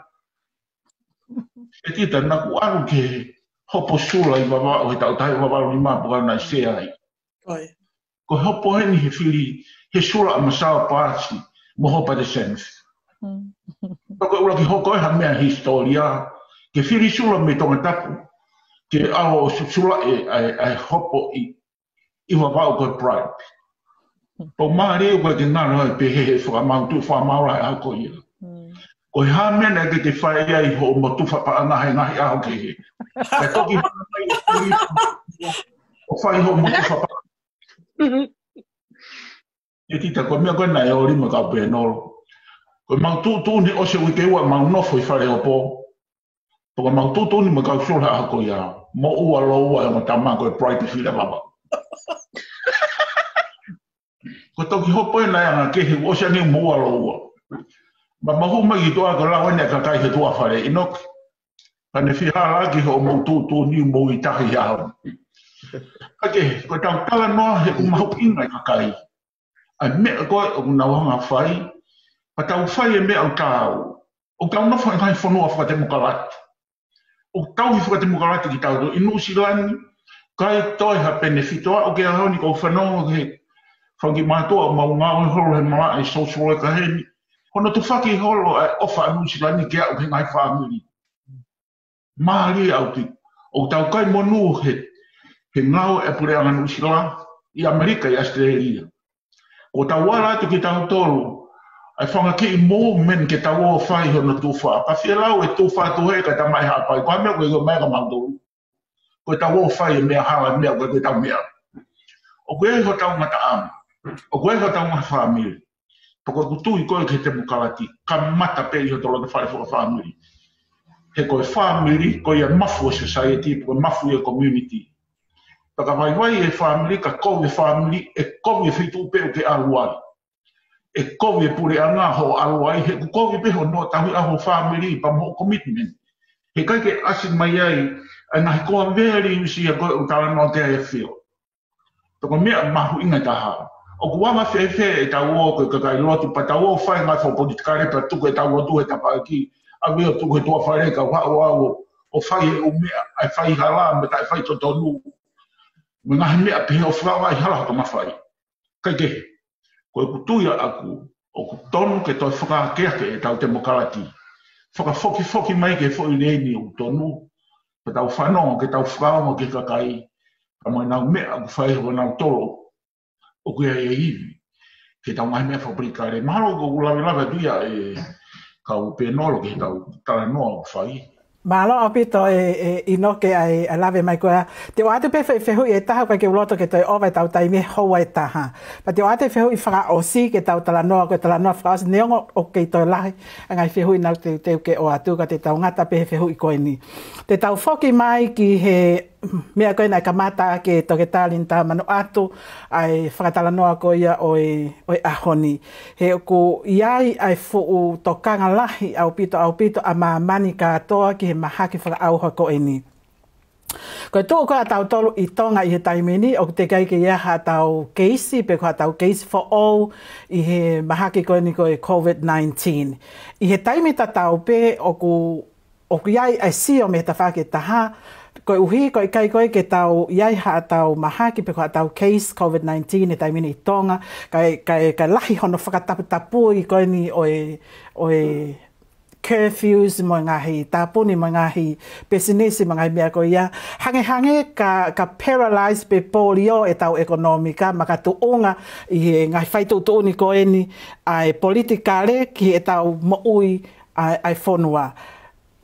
Setita na ku aru ke hopo sula I wawa o he tau tahi wawa ni mapuka na I se ai. Ko hopo heni he whiri he sula a masawa pāsi mo hopa de sense. Ko ura ki hoko e ha mea historia ke whiri sula me tonga tapu ke ao sula e hopo I wawa o koe pride. Po maare o koe ke ngana e pehe he whakamautu whamaura e hako ia. Ko he hamena ke te whae ai ho mo tuwha pa ngahe ngahe aho ke he. Kai toki o whae ho mo tuwha pa. E tita ko mea koe na e o rima ka pe noro. Ko mau tūni o se wike ua mau nofo I whare o po. Ko mau tūni ma kau sura hako ia. Mo ua lo ua e mo tamā koe pride while baba. Ko toki hopo e nai anga kehe o se ni mo ua lo ua. Ma mahu mai I toa ka lawa ne ka kai he tua whare inoki. Ka ne whihala ki ho mo tūni mo I tahi hao. Ake, ko tau tala noa he umahu inga I ka kai. Ai mea koe o kuna wanga whai. Pa tau whai e mea au tau. O tau nofo e kai whanua whakate mukalati. O tau hi whakate mukalati ki tau do inu silani. Kai toi ha benefitoa o ke ahoni ko whanau he whangi mātua o maunga o horo he maa e social e ka heni. Kono tu whaki holo e ofa anu silani ke au ke ngai whamiri. Maari au ti. O tau kai monu he ngau e pure anu silani I Amerika I Australia. O tau wala atu ki tau tolu. Ai whanga ki I mō men ke tau o whai hono tūwha. Ka whialau e tūwha tu he ka ta mai hapai. Kwa mea koe mea ka mautolu. Koe tau o whai e mea hala mea koe tau mea. O koe ho tau ngata ama. O koe ho tau ngata whamiri. Poko kutui koe ke te mukalati. Ka mata pe I ho tolo te whai whaka whamiri. He koe whamiri, koe e mafu e society, koe mafu e community. Paka wai e whamiri, ka koe whamiri, e koe whitu pe o ke aluari. E koe pure anga ho aluai, he koe pe ho no tahi aho whamiri, pa mo commitment. He kai ke asin mai ai, a ngahi koa very usi a koe o tala no te e whio. Pako mea mahu inga taha. O kuanga whewhe e tau o koe kakai lotu, pa tau o whai ngai whao politikare, pa tuku e tau o tu e tapa aki, a weo tuku e tua whare ka wao o whai e o mea, ai whai hala, me tai whai totonu. Me ngahi mea pehe o whawa I hala haka mawhai. Kai ke, koe kutuia aku, o kutonu ke toi whakakeake e tau te mokalati. Whakafoki mai ke fo I reini o tonu, pa tau whanonga ke tau whakaonga ke kakai, ka mai nau mea aku whai ho nau tolo. O kuia e iwi, ke tau ngahi mea whaprikare. Mahalo ko ulawe tuia e kau penolo ke tau tala noa o whai. Malo apito ino ke ai lave mai koa. Te wate pe fehu e taha kwa ke uloto ke toi ova tau taimi hoa e taha. Pa te wate fehu i whaka osi ke tau talanoa ko talanoa whakas neongo o ke toi lahi. Angai fehu i nau te ke o atu ka te tau ngata pe fehu i koe ni. Te tau whoki mai ki he mea koe nai kamata ke toke tālin tā manu atu ai whakatalanoa ko ia oi Ahoni. He ku iai ai fuu tokanga lahi au pito a mani katoa ki he mahaki whakaauha ko e ni. Ko tō koe tau tolu i Tonga i he taimini o te kai ke ia ha tau keisi pe koe tau keisi for all i he mahaki ko ni ko e COVID-19. I he taimita tau pe o ku iai ai sio me ta whake taha koe uhi, koe kai koe ke tau iai ha tau mahaki pe koe tau case COVID-19 e taimini i Tonga kai lahi hono whakatapu i koe ni oe curfews mo ngahi tapuni mo ngahi business mo ngahi mea ko ia hange ka paralyze pe polio e tau ekonomika maka tuunga i ngai faitu tuuni ko eni ai politikale ki e tau mo ui ai fonua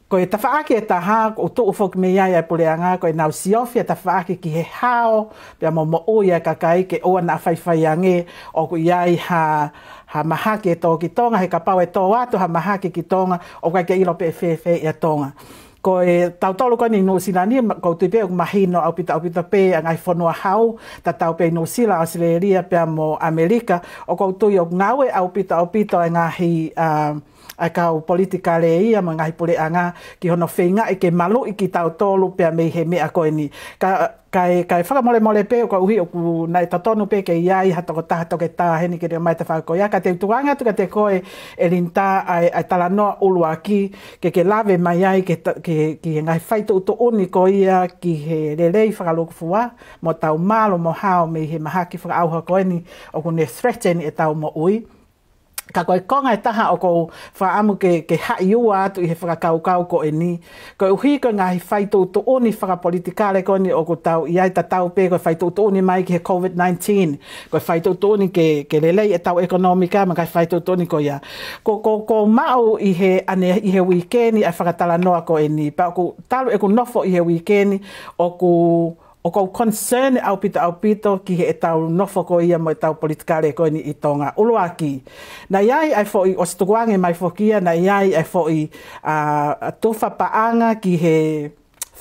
ko e tawhaaki e taha o tuu fok me ia e puleanga ko e nau siofi e tawhaaki ki he hao pia mo ui e kakai ke oa na whaiwhai ange o ku iai ha mahaki e tō ki Tonga he ka pau e tō atu ha mahaki ki Tonga o kai ke ilo pe whewhe e Tonga. Ko e tau tolu ko ni Nusilani ko tu pe o mahino au pita pe ngai whanua hau ta tau pe Nusila Australia pe mo Amerika o ko tu yo ngawe au pita e ngahi ai kau politika le ia ma ngai pule anga ki hono whenga i ke malu i ki tau tolu pe me he mea koe ni. Kai whakamole pe o ka uhi o ku nai tatonu pe ke iai hatoko taha toke taha heni ke reo mai te whako ia. Ka te utuanga tu ka te koe e rinta ai talanoa ulu aki ke lave mai ai ki ngai whaito uto uni ko ia ki he lelei whakaloku fua mo tau malo mo hao me he mahaki whakaauha koe ni o ku ne threaten e tau mo ui. Ka koe konga e taha o kou whaamu ke hai ua atu i he whakakaukau ko e ni. Koe uhi koe ngahi whaitu utu uni whakapolitikale ko ni o ko tau i ai ta tau pe koe whaitu utu uni mai ki he COVID-19. Koe whaitu utu uni ke lelei e tau ekonomika ma kai whaitu utu uni ko ia. Ko mau i he weekendi ai whakatala noa ko e ni. Pa o ku talu e ku nofo i he weekendi o kou concern au pito ki he tau nofo ko ia mo tau politikare ko ni i Tonga. Uluaki. Na iai ai fo i ostuange mai fokia, na iai ai fo i tufa paanga ki he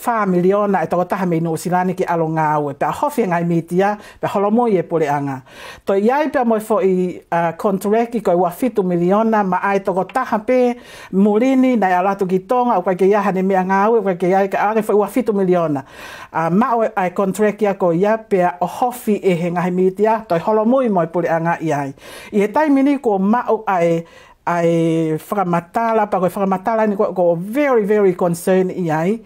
4 miliona e toko taha me Nusilani ki alo ngāwe. Pea hofi ngai mitia, pea holomoi e pule anga. To iai pea moi fo i kontreki koe ua 5 miliona ma ai toko taha pe mulini na alatu ki Tonga o kai ke iaha ne mea ngāwe o kai ke iai ka are fo i ua 5 miliona. Ma o ai kontreki a ko ia pea o hofi e he ngai mitia, toi holomoi moi pule anga iai. I he taimini ko ma o ai whakamatala, pa koe whakamatala ni ko very, very concerned iai.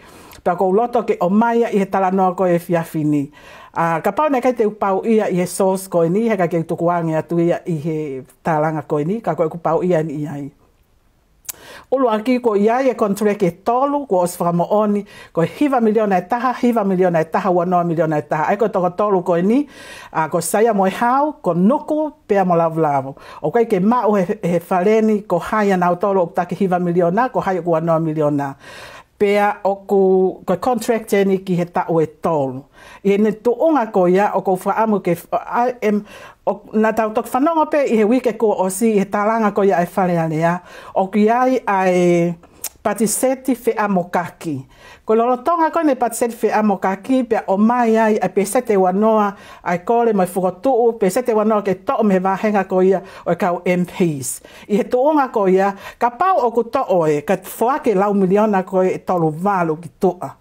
Pa ko loto ke o maia i he talanoa ko e fiafini. Ka pau nei kai te upau ia i he source ko ni, he ka ke tukuange atu ia i he talanga ko ni, ka koe kupau ia ni iai. Ulu aki ko iai e kontreke tolu, ko os whakamooni, ko hiva miliona e taha, wanoa miliona e taha. Ai ko toko tolu ko ni, ko saia mo e hau, ko nuku, pea mo lavu. O kai ke mau he whaleni, ko haia nau tolu o take hiva miliona, ko haia ku wanoa miliona. Pea o ku contract ni ki he tau e tolu. I ne tuunga ko ia o ko whaamu ke na tau tok whanonga pe i he wike ko o si i he talanga ko ia e whare alea. O ki ai ai patiseti fe amokaki. Ko lolotonga ko ne patiseti fe amokaki pe o mai ai ai pesete wanoa ai kore mai fukotuu pesete wanoa ke to me wahenga ko ia o kau MPs. I he tuunga ko ia ka pau o ku to oe ka fuake lau miliona ko e tolu walu ki tua.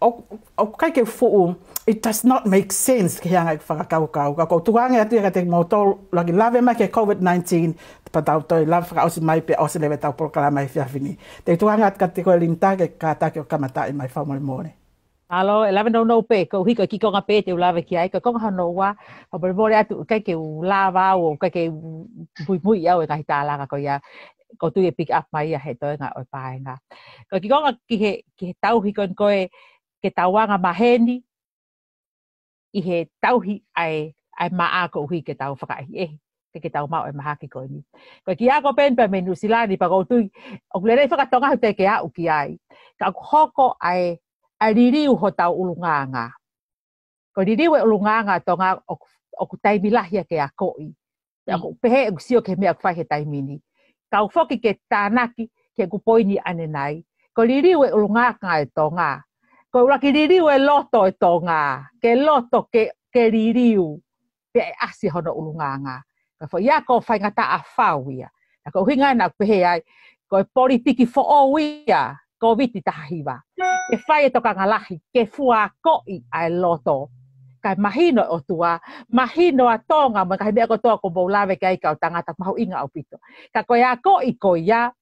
O kai ke fuu, it does not make sense ki hanga i whakakaukau. Ka kou tuange atu ka te mautou lagi lave mai ke COVID-19 pa tau toi lave whakausi mai pe ose lewe tau porokala mai whiawhini. Te tuange atu ka te koe linta ke kātake o kamata i mai whaumore more. Alo, e lave no pe, ko hiko ki konga pe te u lave ki ai, ko konga hano wa, o more atu kai ke u lava au, o kai ke mui au e kahi tālanga ko ia, ko tu e pick up mai ia he toenga o paenga. Ko ki konga ki he tau hiko koe, ke tauanga maheni i he tauhi ai maa ko hui ke tau whakaihi e. ke tau mau e mahaki ko ni. Ko ki ako pen pe menu silani pa ko tu o le re whakatonga te ke a uki ai. Ka hoko ai ririu ho tau ulunganga. Ko ririu e ulunganga tonga o ku taimi lahia ke a koi. Ako pehe e sio ke mea kwhai he taimi ni. Ka u foki ke tānaki ke ku poini ane nai. Ko ririu e ulunganga e tonga. Ko uraki ririu e loto e tonga. Ke loto ke ririu. Pe asi hono ulunganga. Ka fo ia ko whai ngata a whauia. Ko hinga na pehe ai. Ko e politiki fo o wia. Ko viti tahiwa. Ke whai e toka ngalahi. Ke fua koi ai loto. Kai mahino o tua. Mahino a tonga. Ma kai mea ko toa ko boulawe kai kau tangata mahu inga o pito. Ka ko ia koi ko ia.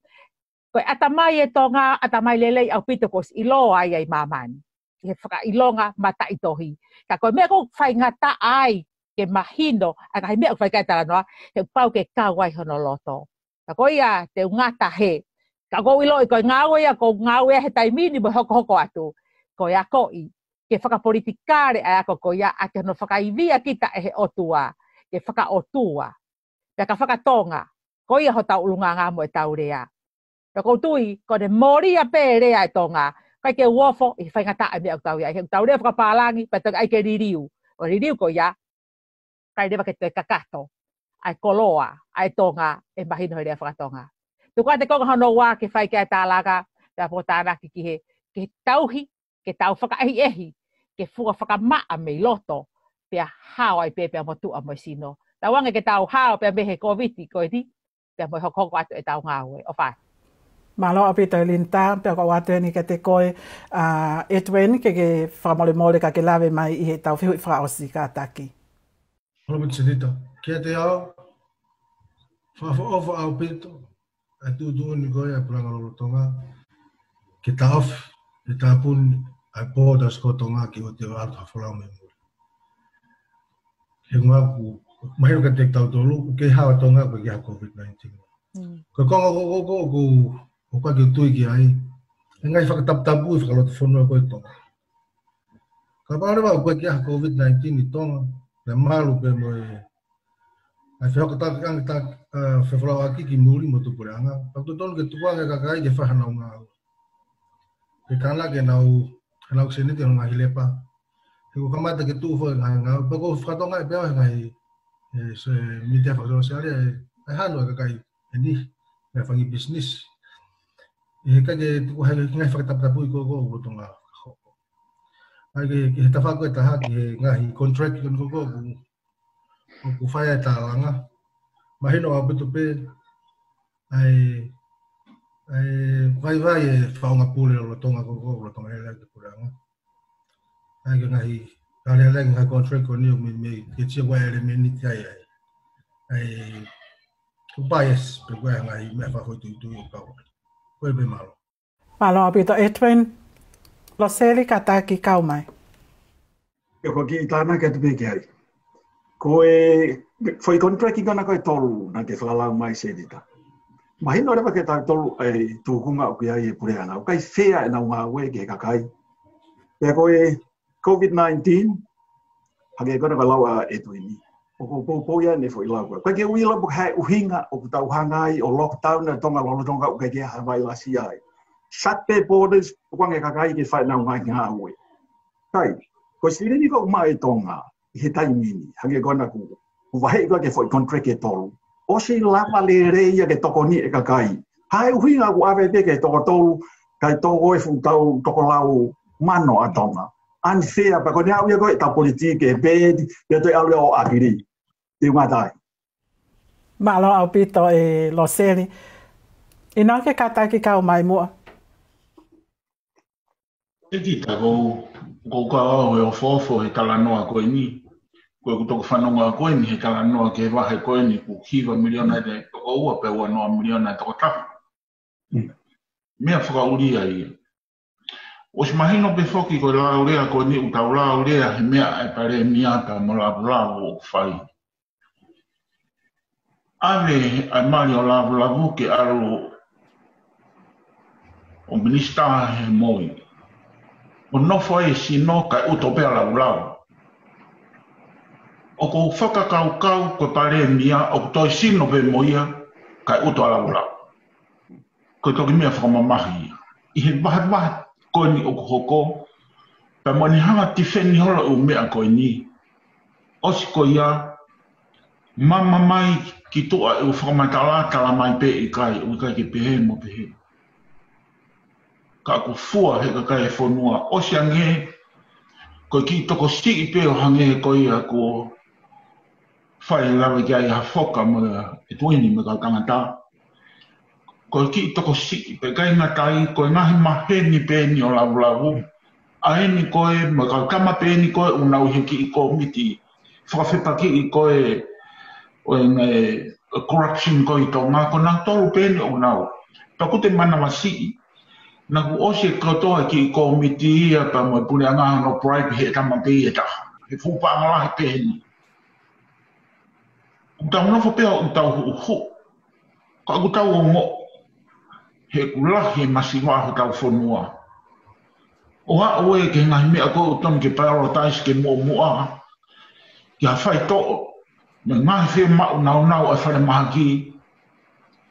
Ko atamai e tonga. Atamai lelei au pito ko ilo ai ai mamani. Ke whaka ilonga mata itohi. Ka ko mea ko whai ngata ai. Ke mahino. A kai mea ko whai kai tala noa. Ke pau ke kawai hono loto. Ka ko ia te ngata he. Ka ko ilo i ko ngāwe ia. Ko ngāwe he taimini mo hoko atu. Ko ia koi. Ke whakapolitikare ai ako ko ia. A ke hono whakaivia kita e he otua. Ke whakaotua. Ka whakatonga. Ko ia ho tau ulunga ngā mo e tau rea. Ka ko tui. Ko ne moria pe rea e tonga. Kai ke uofo. I whai ngata ai mea tau rea. He tau rea whakapalangi. Petoga ai ke ririu. O ririu ko ia. Kai rewa ke te kakato. Ai koloa. Ai tonga. E mahino he rea whakatonga. Tuka te konga hono wā ke whai kia tālaka. Pea po tānaki ki he. Ke tauhi. Ke tau whakaahi. Ke fua whakamaa me loto. Pea hao ai pea motua mo sino. Tawanga ke tau hao pea mehe koviti ko iti. Pea mo hoko atu e tau ngawe. O whai. Malo api to linta pe ko wate ni ke te koe etwen ke whamole ka ke lawe mai i he tau whihui whaosi ka taki. Hola Setita. Kia te ao. Whawha au pito. A tu ni koe a puranga lorotonga. Ke taof. Ke tāpun ai pōda skotonga ki o te wātu hawhalau me muri. He ngaku. Mahiro ka te tau tolu. Ke hawa tonga koe ki ha COVID-19. Ko konga ko o kwa ki tui ki ai. E ngai whakataptapu i whakaloto whanua koe tonga. Ka pārewa o koe ki ha COVID-19 i tonga. Le malu pe mo e. Ai whakataka kange ta whawhalau aki ki muri mo tupureanga. Pakto tonu ke tupuanga kakai ke whahanau ngā au. Ke kāna ke nau senete o ngā hilepa. He ko kamata ke tūwha e ngā au. Pako whakatonga e pēo e ngai se mitea whakatau se are e hanu e kakai e ni. E whangi business. He kake tuku hai ngai whakataptapu i koko o tonga. Ai ke he tawhako e taha ki he ngahi contract ki koko o ku whaia e tālanga. Mahino au pito pē ai vai e whaonga pūre o tonga koko o tonga hele ki pūreanga. Ai ke ngahi kare alai ngahi contract o niu me ke tia wai ere me niti ai ai ku bias pe koe ngahi mea whahoi tui o kaua. Koe pe malo. Malo api to etwen lo seli ka taki kau mai. E ko ki tāna ke te peke ai. Ko e foi contract i kana koe tolu na ke whalalau mai Setita. Mahino rewa ke tā tolu e tūkunga o ki ai e pureanga. O kai whea e nau ngā ue ke kakai. Pea ko e COVID-19 hake kona ka lau a e tuini. O ko poia ne foi lau koe. Koe ke uila po hai uhinga o ku tau hangai o lockdown na tonga lolotonga o kai ke hawai lasi ai. Shut their borders, kwange kakai ke whai nau ngai ngā ue. Kai, ko sire ni ko mai tonga, he taimini, hange kona ku wahe ka ke foi contract e tolu. O si lapa le reia ke toko ni e kakai. Hai uhinga ku awe te ke toko tolu, kai toko e futau toko lau mano a tonga. Unfair, pa kone au ia koe ta politike, bed, ia toi au o akiri. Te ngatai. Malo au pito e lo seli. Ina ke kataki kau mai mua. Setita ko ka o e ofofo he talanoa koe ni. Koe ku toko whanonga koe ni he talanoa ke wahe koe ni ku kiwa miliona de toko ua pe ua noa miliona toko tapu. Mea whakauria ia. O si mahino pe whoki koe laurea koe ni utau laurea he mea e pare miaka mo lavu o whai. Ave ai mari o lavu ke aro o minista he moi. O nofo e sino kai utopea lau. O o ko whakakaukau ko pare mia o toi sino pe moia kai uto ala ula. Ko toki mea whakamamahi. I he wahat ko ni o ko hoko, pa mo ni hanga tifeni hola o mea ko ni. Osi ko ia, mama mai ki toa e o whakamatala tala mai pe i kai, o kai ke pehe mo pehe. Ka ko fua he ka kai e whanua, osi ange, ko ki toko siki pe o hange ko ia ko whai lawa ki ai ha whoka mo e tuini me ka tangata. Ko ki toko siki pe kai ngatai ko ngahi maheni pe ni o lau lau. A eni koe me ka kama pe ni koe unau he ki i ko miti. Whakawhipa ki i koe o ngai corruption koe i Tonga ko nang tolu pe ni unau. Pa kute mana masi. Na ku ose katoa ki i ko miti ia pa mo pune anga no bribe he tama pe i taha. He fupa angala he pe ni. Utau nofo pea utau hu. Ka utau o ngo. He kulahi masiwa ho tau whanua. O ha oe ke ngahi mea ko uton ke prioritize ke mua. Ki ha whai to'o. Me ngahi whea mau nau a whare maha ki.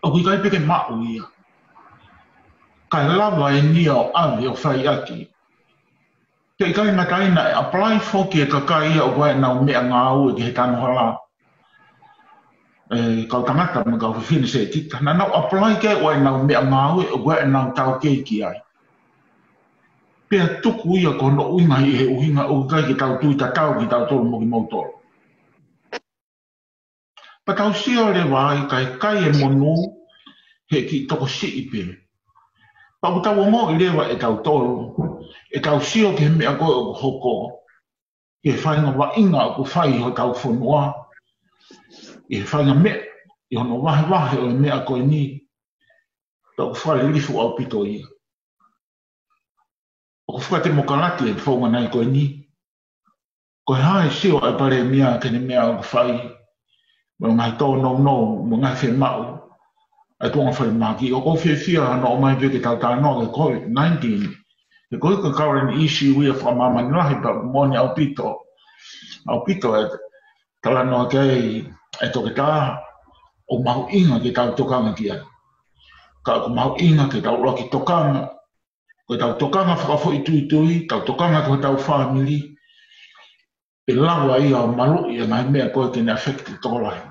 O kui kai peke mau ia. Kai lava e nia o awe o whai aki. Te kai ngatai na e apply for ki e kakai ia o koe nau mea ngā ue ki he tano hala. Kau tangata me kau whiwhine Setita. Na nau apply ke o e nau mea ngā ue o koe nau tau keiki ai. Pea tuku ia ko no uinga i he uhinga o kai ki tau tui tau ki tau tolu mo ki mau tolu. Pa tau sio le wai kai e monu he ki toko si i pe. Pa ku tau mo i lewa e tau tolu. E tau sio ke mea koe o hoko. E whainga wa inga o ku whai ho tau whanua. E whainga mea. I hono wahe o e mea koe ni. Tau whai lifu au pito ia. O whakate mo kalati e whaunga nei koe ni. Koe hae sio e pare mea kene mea o whai. Mo ngai tō mo ngai whi mau. E tuanga whai maki. O ko whia no o mai peke tau tāno ke COVID-19. E koe ka current issue ia whamamani lahi pa moni au pito. Au pito e talanoa kei e toke tā. O mahu inga ke tau tokanga ki ai. Ka ko mahu inga ke tau roki tokanga. Ko tau tokanga whakafo i tui, tau tokanga ko tau family. E lawa ia o malu i a ngai mea koe kene affected toko lahi.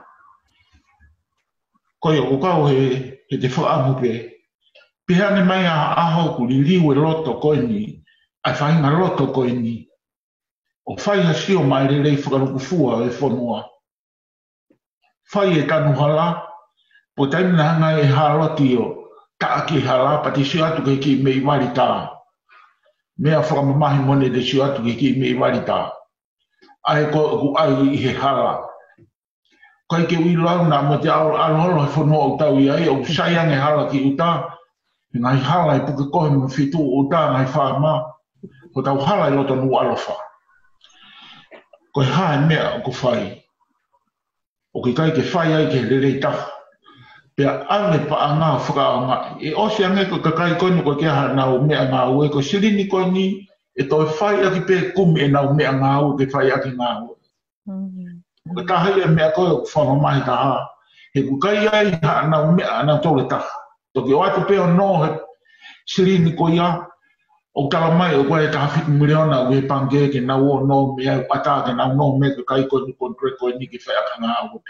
Koe o kau he te whaamu pe. Pihane mai a aho ku li liu e loto koe ni. Ai whainga loto koe ni. O whai ha sio mai re rei whakaruku fua e whanua. Whai e tanu hala. Po taimina hanga e haloti o. Ta ki hala pati sio atu ke ki mei wari tā. Mea whakamamahi mone de sio atu ke ki mei wari tā. Ai ko ku ai i he hala. Kai ke ui lau na mo te aloholo he whanua o tau i ai. O saiang e hala ki uta. Ngai hala i puke kohe mo whitu o uta ngai whaama. Ko tau hala i loto nu alofa. Koe hae mea o ku whai. O ki kai ke whai ai ke rerei taha. Pea ane pa a ngā whakaanga. E osi ange ko kakai koe nuko ke ha nau mea ngā ue. Ko sirini koe ni e toi whai aki pe kumi e nau mea ngā ue ke whai aki ngā ue. Ko tahai e mea koe o whamamahi taha. He kukai ai ha nau mea nau tole taha. Toki o atu pe o no he sirini koe ia. O tala mai o koe taha whitu miliona ue pange ke nau o no mea ata ke nau no mea kakai koe nuko koe ni ke whai aki ngā ue.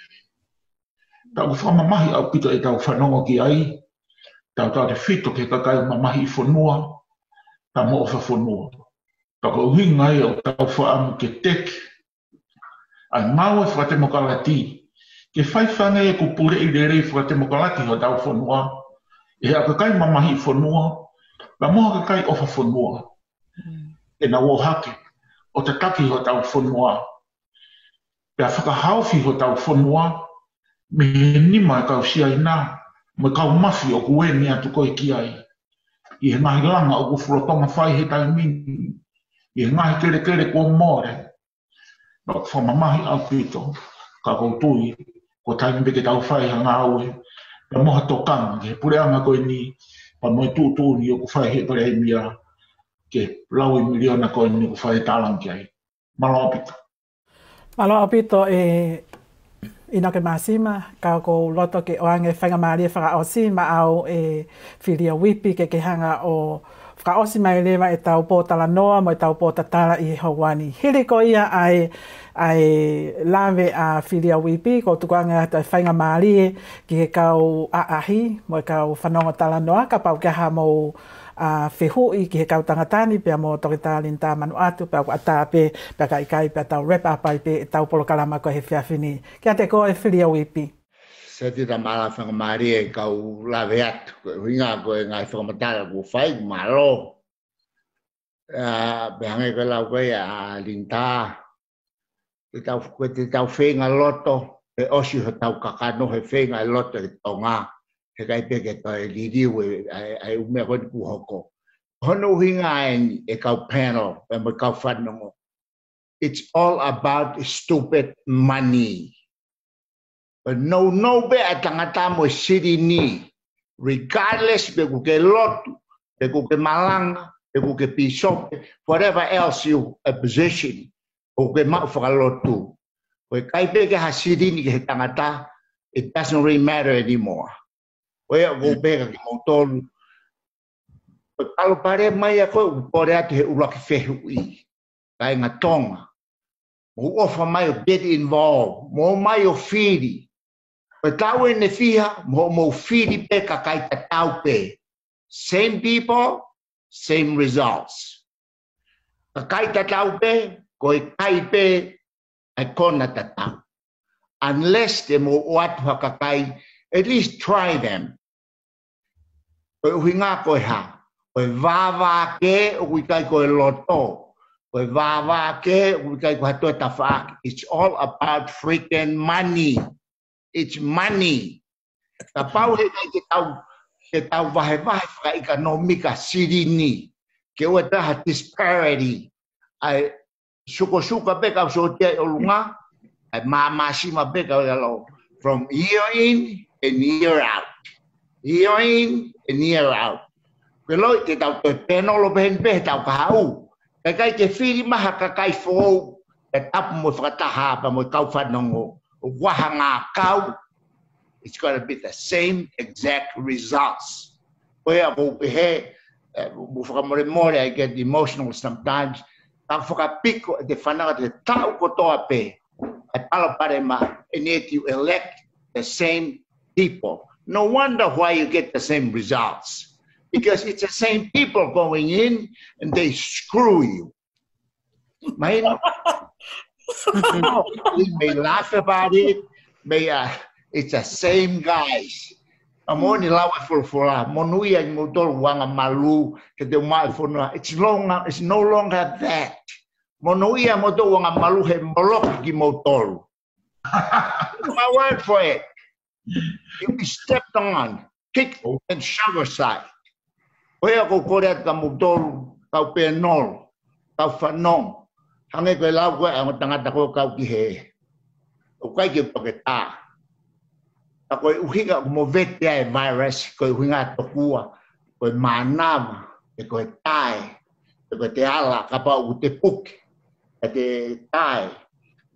Tau whamamahi au pito e tau whanonga ki ai. Tau te whito ke kakai mamahi i whanua. Tau mo ofa whanua. Tau ko uhinga ai au tau whaamu ke teki. Ai mau e whakate mokalati. Ke whaiwhanga e ko pure i rerei whakate mokalati ho tau whanua. E hea kakai mamahi i whanua. La moha kakai ofa whanua. E na wo hake. O te taki ho tau whanua. Pea whakahauwhi ho tau whanua. Me nima e kau sia ina, me kau mafi o kue ni atu koe ki ai. I he ngahi langa o ku furotonga whai he tai mini. I he ngahi kere kere kua more. Nau whamamahi au pito, ka kou tui, ko tai mbeke tau whai ha ngā ue. Pea moha tokanga, ke pure anga koe ni, pa moe tūtū ni o ku whai he pare mia, ke laui miliona koe ni ku whai talang ki ai. Malo apito. Malo apito ina ke masima ka ko loto ke oange whanga maria whaka osi ma au whiria wipi ke hanga o whaka osi mai lewa e tau pōtala noa mo e tau pōtatala i Hawani. Hiri ko ia ai lawe a whiria wipi ko tukuanga ata whanga maria ki he kau aahi mo e kau whanonga tala noa ka pau ke ha mo whehui ki he kau tangatani pia mo tokita linta manu atu pia ata pe kai pia tau rep apai pe tau polo kalama ko he whiawhini. Kia te ko e whiria wipi. Setita mala whangamari e kau lawe atu. Hinga ko e ngai whangamatara ku whai malo. Behange ko lau koe a linta. Te tau whenga loto. E osi ho tau kakano he whenga loto e Tonga. He kai peke koe liriu e umea koe ku hoko. Hono hinga e kau panel e mo kau whanongo. It's all about stupid money. But no be a tangata mo siri ni. Regardless be ku ke lotu, be ku ke malanga, be ku ke pisop, whatever else you a position, o ke ma whakalotu. Koe kai peke ha siri ni ke tangata, it doesn't really matter anymore. Koe a ko peka ki motolu. Koe kalo pare mai a koe upore atu he uraki whehui. Kai ngā Tonga. Mo ofa mai o get involved. Mo mai o whiri. But tau e ne fiha, mo whiri pe ka kai ta tau pe. Same people, same results. Ka kai ta tau pe, ko e kai pe, ai kona ta tau. Unless te mo oatu haka kai, at least try them. Ko uhi ngā koe ha. Ko e vāvā ke, o kui kai ko e loto. Ko e vāvā ke, o kui kai ko hatoe ta whaaki. It's all about freaking money. It's money. Ka pau he kai ke tau vahe whaka economika siri ni. Ke ua taha disparity. Ai suka beka so te o lunga. Ai māsima beka o alo. From year in and year out. Year in and year out. Ke loi te tau te penolo behen behe tau ka hau. Kai ke whiri maha ka kai whou. Ke tapu mo whakataha pa mo kau whanongo. Wahanga kau, it's going to be the same exact results. Where I get emotional sometimes. Whakapiko te whananga te tau kotoa pe. At Alaparema, and yet you elect the same people. No wonder why you get the same results. Because it's the same people going in and they screw you. We may laugh about it, it's the same guys. Amoni lawa fulfula, monuia motor wanga malu, ke te mai fona. It's no longer that. Monuia motor wanga malu he molok ki motor. My word for it. You'll be stepped on, kicked and shoved aside. Oia ko korea ka motor, kau penol, kau fanong. Hange koe lau koe ang tangata ko kau ki he. O kai ki paketa. A koe uhinga mo vete ai virus, koe uhinga tokua, koe manama, e koe tai, e koe te ala kapa u te puke, e te tai,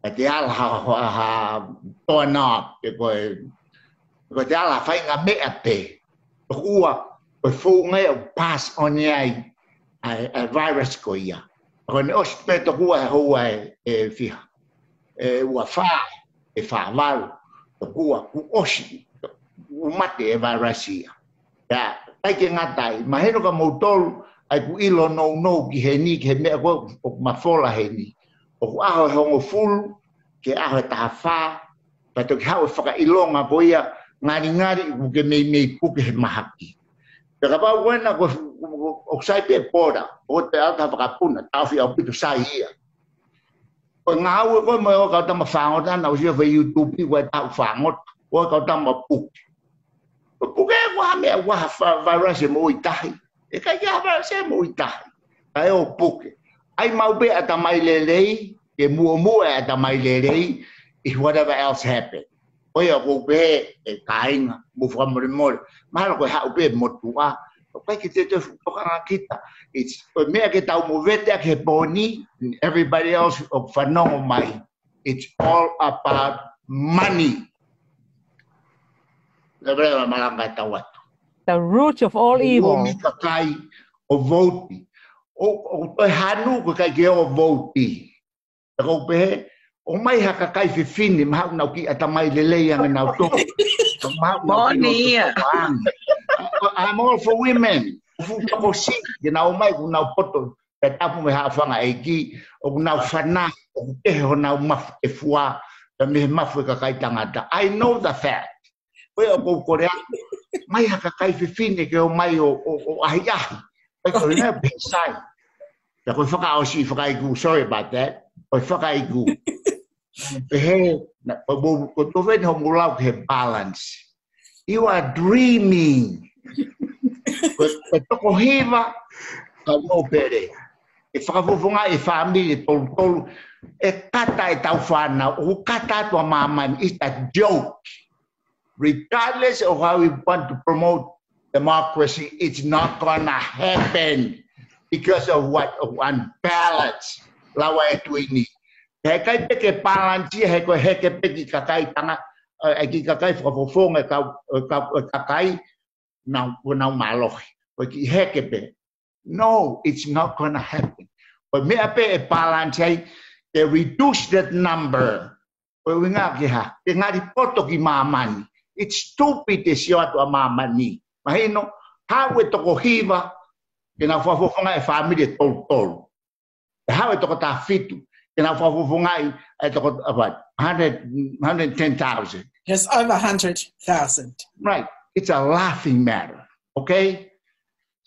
e te ala ha toa nā, e koe te ala whainga mea pe. Tokua, koe fūngai o pass on ai virus ko ia. Ko ne os pe to kua ho e fiha e ua fa e fa mal to kua ku osi u mate e varasia ya ai ke ngatai ma heno ka motor ai ku ilo no ki he ni ke me ko ma fola he ni o aho hongo full ke aho ta fa pa to ka fa ilonga ko ia ngari ku ke me pu ke mahaki ka ba wena ko o sai pe pora o te alta pakapuna tafi au pitu sai ia o ngau ko mo ka ta mafango ta na usia fe YouTube wa ta fango o ka ta mapu o ke wa me wa fa virus mo itahi e ka ya virus mo itahi ai o puke ai mau be ata mai lelei ke mu ata mai lelei is whatever else happened o ya ko be e kainga mo fa mo ma ko ha be mo tua pai ki te whakanga kita. It's me ke tau mo vete ke poni, everybody else o whanongo mai. It's all about money. The root of all evil. O vote. O hanu ko kai ke o vote. Ko pe o mai haka kai fini ma na ki atamai lele yang na to. Money. I'm all for women. Ko si ke na o mai ku na poto. Petapu me ha fanga egi o na fana o te ho na maf e fua me maf ka kai tangata. I know the fact. We o ko korea mai haka kai fini ke o mai o ahia. Ko na big side. Ya ko faka o si faka igu. Sorry about that. Ko faka igu. He na bo ko to ven ho mulau ke balance. You are dreaming. Ko to hiva ka no pere. E whakawhunga e whaamiri tolu e kata e tau whānau o kata tua māmani. It's a joke. Regardless of how we want to promote democracy, it's not gonna happen because of what of unbalance. Lawa e tuini. He kai peke balance he ko heke peki kakai tanga e ki kakai whakawhunga kakai na malohi. Ko ki heke pe. No, it's not going to happen. But me ape a balance, they reduce that number. We nga poto ki mamani. It's stupid this year to mamani. Mahino, how we to go hiva? Kina fafonga e family tol. How we to go ta fitu? Kina fafonga e to go about 110,000. Yes, over 100,000. Right. It's a laughing matter. Okay.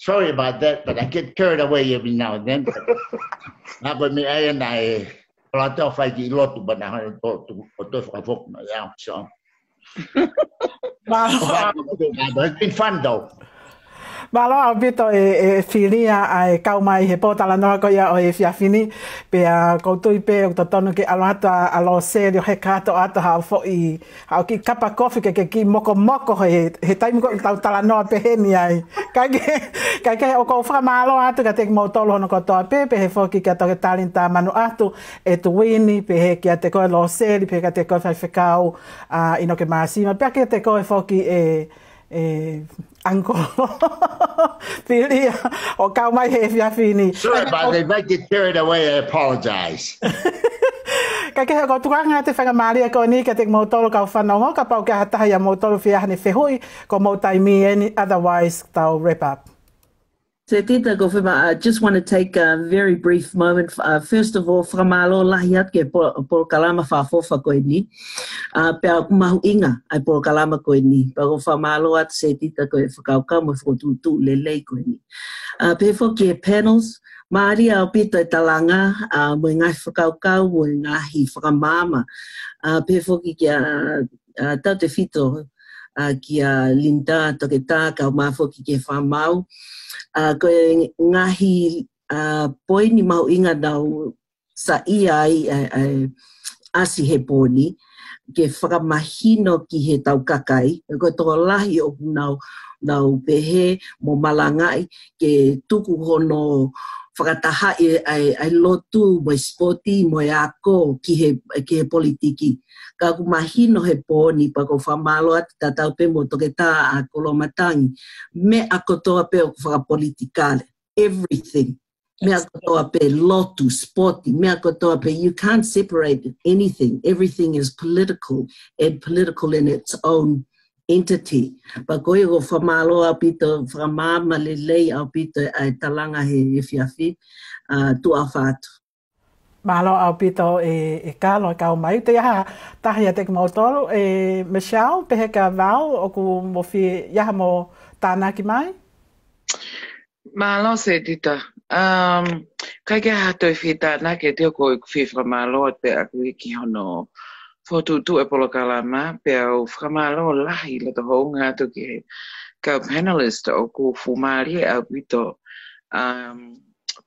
Sorry about that, but I get carried away every now and then. Ako mi ayan ay wala tayo fight lot ba na to folk na yan. So it's been fun though. Malo au bito e filia ai kau mai he potala no ko ia o e fiafini pe a koutu pe o totono ke alata alo serio he kato ata ha fo I ha ki kapa coffee ke ki moko he taimi ko tala no pe he ni ai ka o ko fra malo atu ka tek motolo no ko to pe he fo ki ka to talinta manu atu e tu wini pe he ki te ko lo serio pe ka te ko fa fekau ino ke masima pe ke te ko fo ki Uncle Filia o kau mai he fiafini. Sorry about that, if I get carried away, I apologize. Ka ke ko tuanga te whanga maria ko ni ka te motolo ka whanongo ka pau ke hataha ia motolo whiahane whehui ko motai mi any otherwise tau wrap up. Setita, I just want to take a very brief moment. First of all, whamalo lahiat ke por kalama whafofa koe ni. Pea mahu inga ai por kalama koe ni. Pea whamalo at Setita koe whakaukau mo whakotutu lelei koe ni. Pea whoki e panels, maari au pito e talanga, mo ngai whakaukau, mo ngahi whakamama. Pea whoki ki a tau te whito, ki a Linda toke tā, ka mawhoki ke whamau. Ko ngahi poini mau inga nau sa ia ai asi he poni ke whakamahino ki he tau kakai ko tō lahi o nau pehe mo malangai ke tuku hono whakataha ai lotu mo sporti mo ako ki he politiki ka kumahino he poni pa ko whamalo at tatau pe mo toke tā a kolomatangi me ako toa pe o whakapolitikale everything me ako toa pe lotu sporti me ako toa pe you can't separate anything everything is political and political in its own entity. Pa koe o whamalo au pito, whamama lelei au pito ai talanga he fiafi, tu au whātu. Malo au pito e kalo kau mai. Te iaha tahi a teke mautoro. Michelle, pehe ka vau o ku mo fi iaha mo tānaki mai? Malo Setita. Kai ke hato fi tānaki te o koe fi whamalo pe aku ki hono fotutu e polo kalama pe au whamalo lahi la to honga to ke ka panelist o ku fumari au pito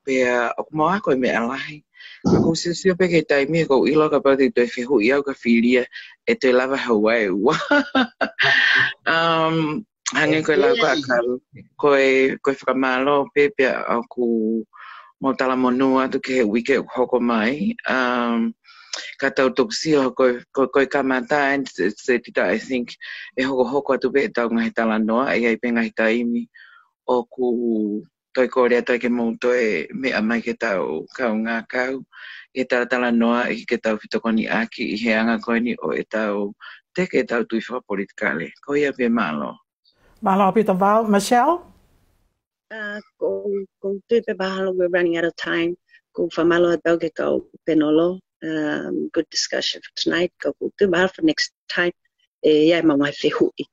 pe o moa ko me alahi ko sisio pe ke taimi ko ilo ka pati to fi hu ia ka filia e te lava hawaii hange ko la ka ko whamalo pe au ku mo tala monua to ke wike hoko mai tau toksio ko kamata and Setita I think e hoko atu be tau ngai tala noa e ai penga taimi o ku toi korea toi ke monto e me amai ke tau kau ngā kau e tala noa e ke tau fitokoni aki i he anga koe ni o e tau te ke tau tui wha politikale. Ko ia pe malo. Malo pita vau. Michelle? Ko tui pe bahalo, we're running out of time. Ko whamalo atau ke kau penolo. Good discussion for tonight. Ko tui bahalo for next time. Ia mawai whihu i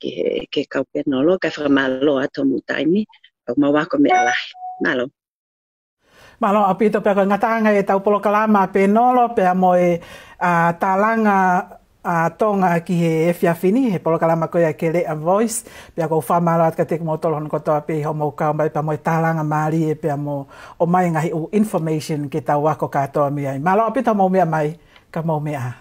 ke kau penolo. Kai whamalo ato mutaimi. Ko mawako me alahi. Malo. Malo apito pe ko ngatanga e tau polo kalama penolo pe mo e talanga Tonga ki he whiawhini, he polo kalama koe ke le a voice, pia ko whamara at ka te kumotolo hon kotoa pe ho mau kau mai pa mo e talanga maari e pia mo o mai ngahi o information ke tau wako katoa mea. Malo apito mau mea mai, ka mau mea.